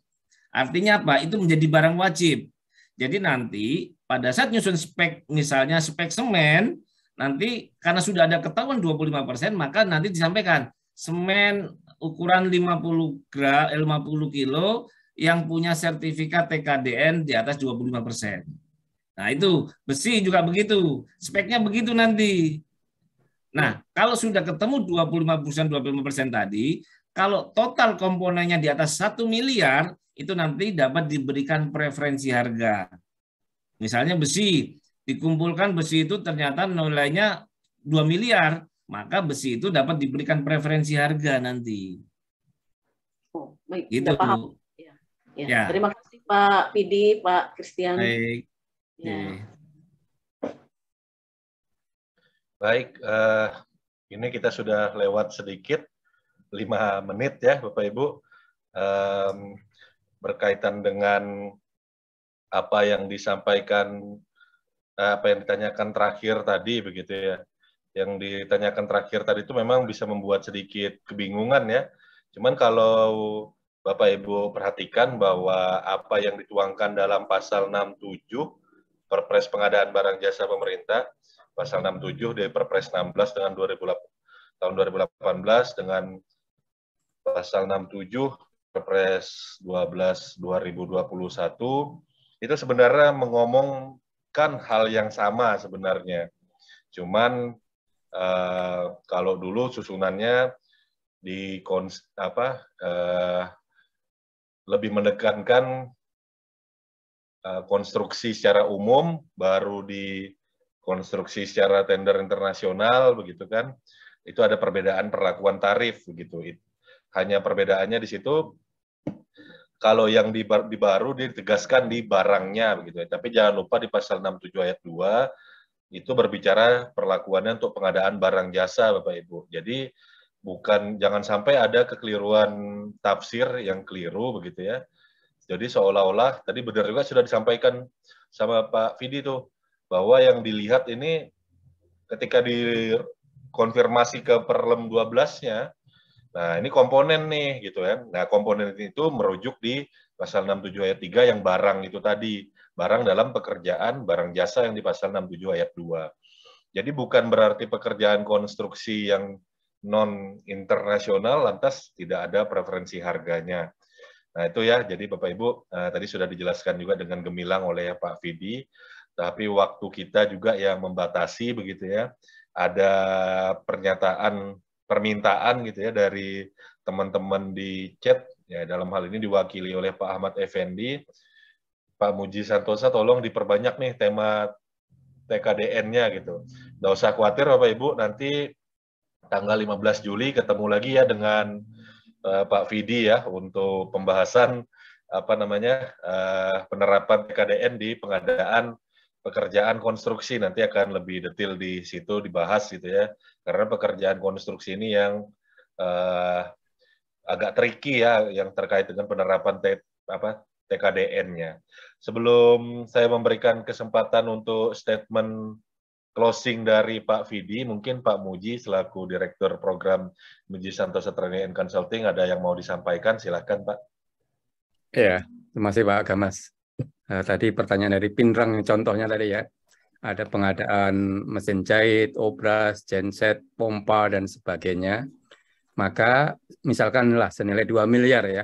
Artinya apa? Itu menjadi barang wajib. Jadi nanti pada saat nyusun spek, misalnya spek semen, nanti karena sudah ada ketahuan 25%, maka nanti disampaikan semen ukuran 50 kilo yang punya sertifikat TKDN di atas 25%. Nah itu besi juga begitu, speknya begitu nanti. Nah kalau sudah ketemu 25% tadi, kalau total komponennya di atas 1 miliar, itu nanti dapat diberikan preferensi harga. Misalnya besi, dikumpulkan besi itu ternyata nilainya 2 miliar, maka besi itu dapat diberikan preferensi harga nanti. Oh, baik, gitu. Paham. Ya. Terima kasih Pak Pidi, Pak Christian. Baik. Ya. Baik, ini kita sudah lewat sedikit 5 menit ya Bapak Ibu, berkaitan dengan apa yang disampaikan, apa yang ditanyakan terakhir tadi begitu ya. Yang ditanyakan terakhir tadi itu memang bisa membuat sedikit kebingungan ya. Cuman kalau Bapak Ibu perhatikan bahwa apa yang dituangkan dalam pasal 67 Perpres Pengadaan Barang Jasa Pemerintah, pasal 67 dari Perpres 16 dengan tahun 2018 dengan pasal 67 Perpres 12 2021 itu sebenarnya mengomongkan hal yang sama sebenarnya. Cuman kalau dulu susunannya lebih menekankan konstruksi secara umum, baru di konstruksi secara tender internasional, begitu kan? Itu ada perbedaan perlakuan tarif, begitu. Hanya perbedaannya di situ, kalau yang di baru ditegaskan di barangnya, begitu. Tapi jangan lupa di pasal 67 ayat 2 itu berbicara perlakuannya untuk pengadaan barang jasa, Bapak Ibu. Jadi jangan sampai ada kekeliruan tafsir yang keliru begitu ya. Jadi seolah-olah tadi benar juga sudah disampaikan sama Pak Vidi tuh bahwa yang dilihat ini ketika dikonfirmasi ke Perlem 12-nya, nah ini komponen nih gitu kan. Nah komponen itu merujuk di pasal 67 ayat 3 yang barang itu tadi, barang dalam pekerjaan, barang jasa yang di pasal 67 ayat 2. Jadi bukan berarti pekerjaan konstruksi yang non-internasional lantas tidak ada preferensi harganya. Nah itu ya, jadi Bapak Ibu tadi sudah dijelaskan juga dengan gemilang oleh Pak Vidi, tapi waktu kita juga yang membatasi begitu ya. Ada permintaan gitu ya dari teman-teman di chat, ya dalam hal ini diwakili oleh Pak Ahmad Effendi, Pak Muji Santosa tolong diperbanyak nih tema TKDN-nya gitu. Nggak usah khawatir Bapak Ibu, nanti tanggal 15 Juli ketemu lagi ya dengan Pak Vidi ya untuk pembahasan penerapan TKDN di pengadaan pekerjaan konstruksi. Nanti akan lebih detail di situ dibahas gitu ya, karena pekerjaan konstruksi ini yang agak tricky ya, yang terkait dengan penerapan TKDN-nya. Sebelum saya memberikan kesempatan untuk statement closing dari Pak Vidi, mungkin Pak Muji selaku Direktur Program Muji Santosa Training and Consulting ada yang mau disampaikan, silakan Pak. Ya, terima kasih Pak Gamas. Tadi pertanyaan dari Pinrang, contohnya tadi ya, ada pengadaan mesin jahit, obras, genset, pompa, dan sebagainya. Maka misalkan lah senilai 2 miliar ya,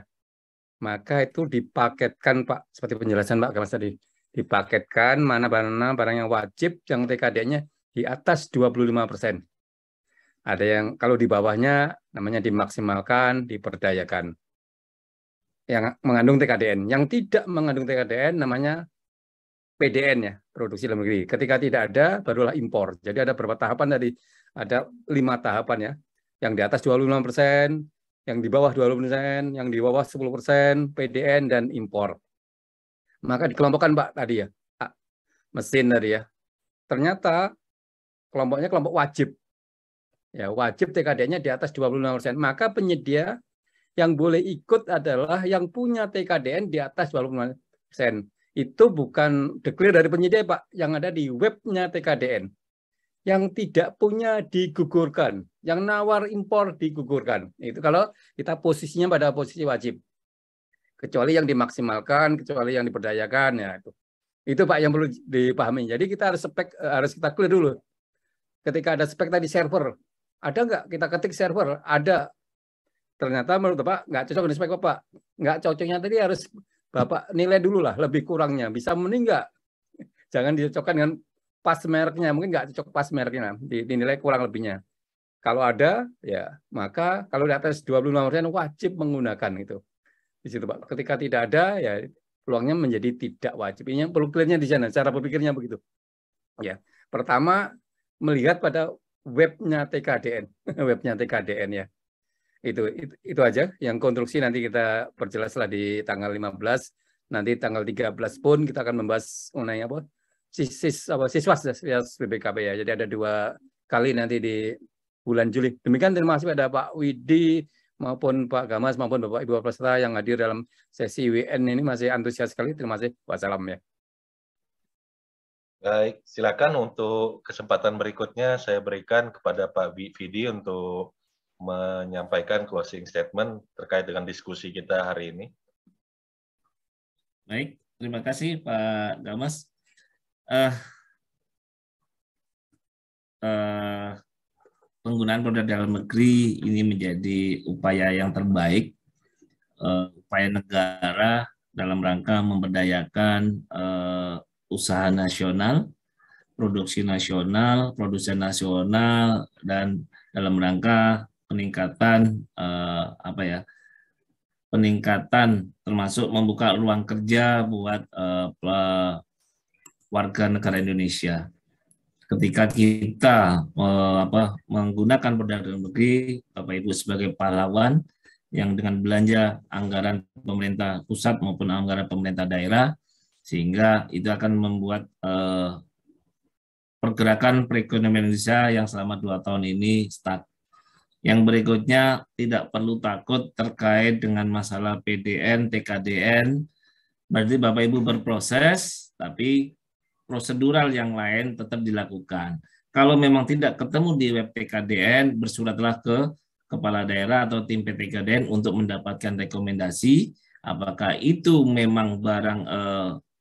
maka itu dipaketkan Pak, seperti penjelasan Pak Gamas tadi, dipaketkan mana barang yang wajib yang TKDN-nya di atas 25%. Ada yang kalau di bawahnya namanya dimaksimalkan, diperdayakan. Yang mengandung TKDN. Yang tidak mengandung TKDN namanya PDN ya, produksi dalam negeri. Ketika tidak ada, barulah impor. Jadi ada beberapa tahapan tadi, ada 5 tahapan ya. Yang di atas 25%, yang di bawah 20%, yang di bawah 10%, PDN dan impor. Maka dikelompokkan Pak tadi ya, mesin tadi ya. Ternyata kelompoknya kelompok wajib. Ya, wajib TKDN-nya di atas 25%. Maka penyedia yang boleh ikut adalah yang punya TKDN di atas 25%. Itu bukan declare dari penyedia Pak, yang ada di webnya TKDN. Yang tidak punya digugurkan, yang nawar impor digugurkan. Itu kalau kita posisinya pada posisi wajib. Kecuali yang dimaksimalkan, kecuali yang diperdayakan ya itu. Itu Pak yang perlu dipahami. Jadi kita harus kita clear dulu. Ketika ada spek tadi server, ada nggak kita ketik server? Ada. Ternyata menurut Bapak nggak cocok dengan spek Bapak. Nggak cocoknya tadi harus Bapak nilai dulu lah, lebih kurangnya. Bisa mending nggak? Jangan dicocokkan dengan pas mereknya. Mungkin nggak cocok pas mereknya. Dinilai kurang lebihnya. Kalau ada, ya maka kalau di atas 25% wajib menggunakan itu. Di situ Pak. Ketika tidak ada, ya peluangnya menjadi tidak wajib. Ini yang perlu clear-nya di sana. Cara berpikirnya begitu. Ya, pertama melihat pada webnya TKDN, webnya TKDN ya. Itu aja. Yang konstruksi nanti kita perjelaslah di tanggal 15. Nanti tanggal 13 pun kita akan membahas mengenai apa? Siswas BPKP ya. Jadi ada 2 kali nanti di bulan Juli. Demikian terima kasih pada Pak Widi maupun Pak Gamas maupun Bapak Ibu peserta yang hadir dalam sesi WN ini, masih antusias sekali. Terima kasih. Wassalam ya. Baik, silakan untuk kesempatan berikutnya saya berikan kepada Pak Vidi untuk menyampaikan closing statement terkait dengan diskusi kita hari ini. Baik, terima kasih Pak Gamas. Penggunaan produk dalam negeri ini menjadi upaya yang terbaik, upaya negara dalam rangka memberdayakan usaha nasional, produksi nasional, produsen nasional, dan dalam rangka peningkatan peningkatan termasuk membuka ruang kerja buat warga negara Indonesia. Ketika kita menggunakan produk dalam negeri, Bapak Ibu sebagai pahlawan yang dengan belanja anggaran pemerintah pusat maupun anggaran pemerintah daerah, sehingga itu akan membuat pergerakan perekonomian Indonesia yang selama 2 tahun ini stuck. Yang berikutnya, tidak perlu takut terkait dengan masalah PDN, TKDN. Berarti Bapak Ibu berproses, tapi prosedural yang lain tetap dilakukan. Kalau memang tidak ketemu di web TKDN, bersuratlah ke kepala daerah atau tim PTKDN untuk mendapatkan rekomendasi apakah itu memang barang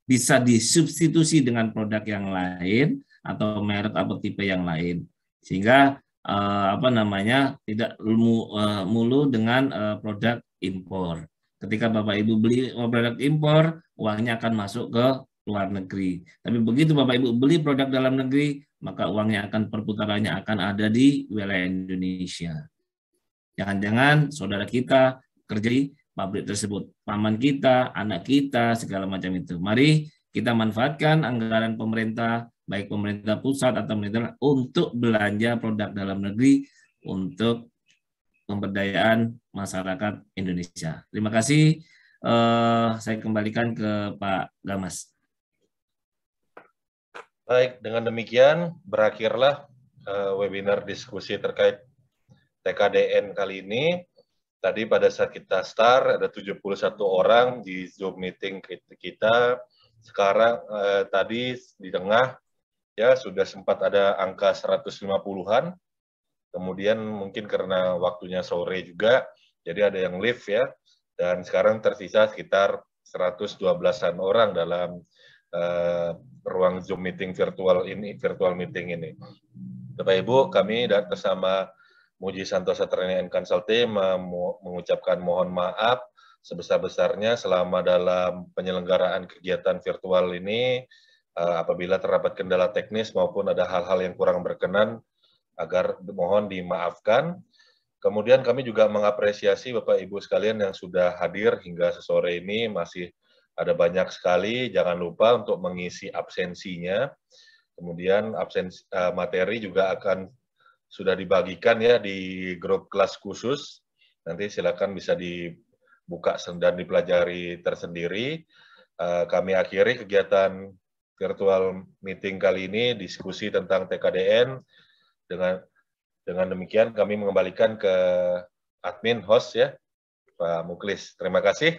bisa disubstitusi dengan produk yang lain atau merek atau tipe yang lain, sehingga tidak mulu dengan produk impor. Ketika Bapak Ibu beli produk impor, uangnya akan masuk ke luar negeri. Tapi begitu Bapak Ibu beli produk dalam negeri, maka uangnya akan perputarannya akan ada di wilayah Indonesia. Jangan-jangan saudara kita kerja di pabrik tersebut, paman kita, anak kita, segala macam itu. Mari kita manfaatkan anggaran pemerintah, baik pemerintah pusat atau pemerintah untuk belanja produk dalam negeri untuk pemberdayaan masyarakat Indonesia. Terima kasih. Saya kembalikan ke Pak Gamas. Baik, dengan demikian berakhirlah webinar diskusi terkait TKDN kali ini. Tadi pada saat kita start ada 71 orang di Zoom meeting kita. Sekarang tadi di tengah ya sudah sempat ada angka 150-an. Kemudian mungkin karena waktunya sore juga, jadi ada yang live ya. Dan sekarang tersisa sekitar 112-an orang dalam ruang Zoom meeting virtual meeting ini. Bapak Ibu, kami bersama Muji Santosa Training and Consulting mengucapkan mohon maaf sebesar-besarnya selama dalam penyelenggaraan kegiatan virtual ini apabila terdapat kendala teknis maupun ada hal-hal yang kurang berkenan, agar mohon dimaafkan. Kemudian kami juga mengapresiasi Bapak Ibu sekalian yang sudah hadir hingga sore ini, masih ada banyak sekali, jangan lupa untuk mengisi absensinya. Kemudian materi juga akan sudah dibagikan ya di grup kelas khusus. Nanti silakan bisa dibuka dan dipelajari tersendiri. Kami akhiri kegiatan virtual meeting kali ini, diskusi tentang TKDN. Dengan demikian kami mengembalikan ke admin host ya, Pak Muklis. Terima kasih.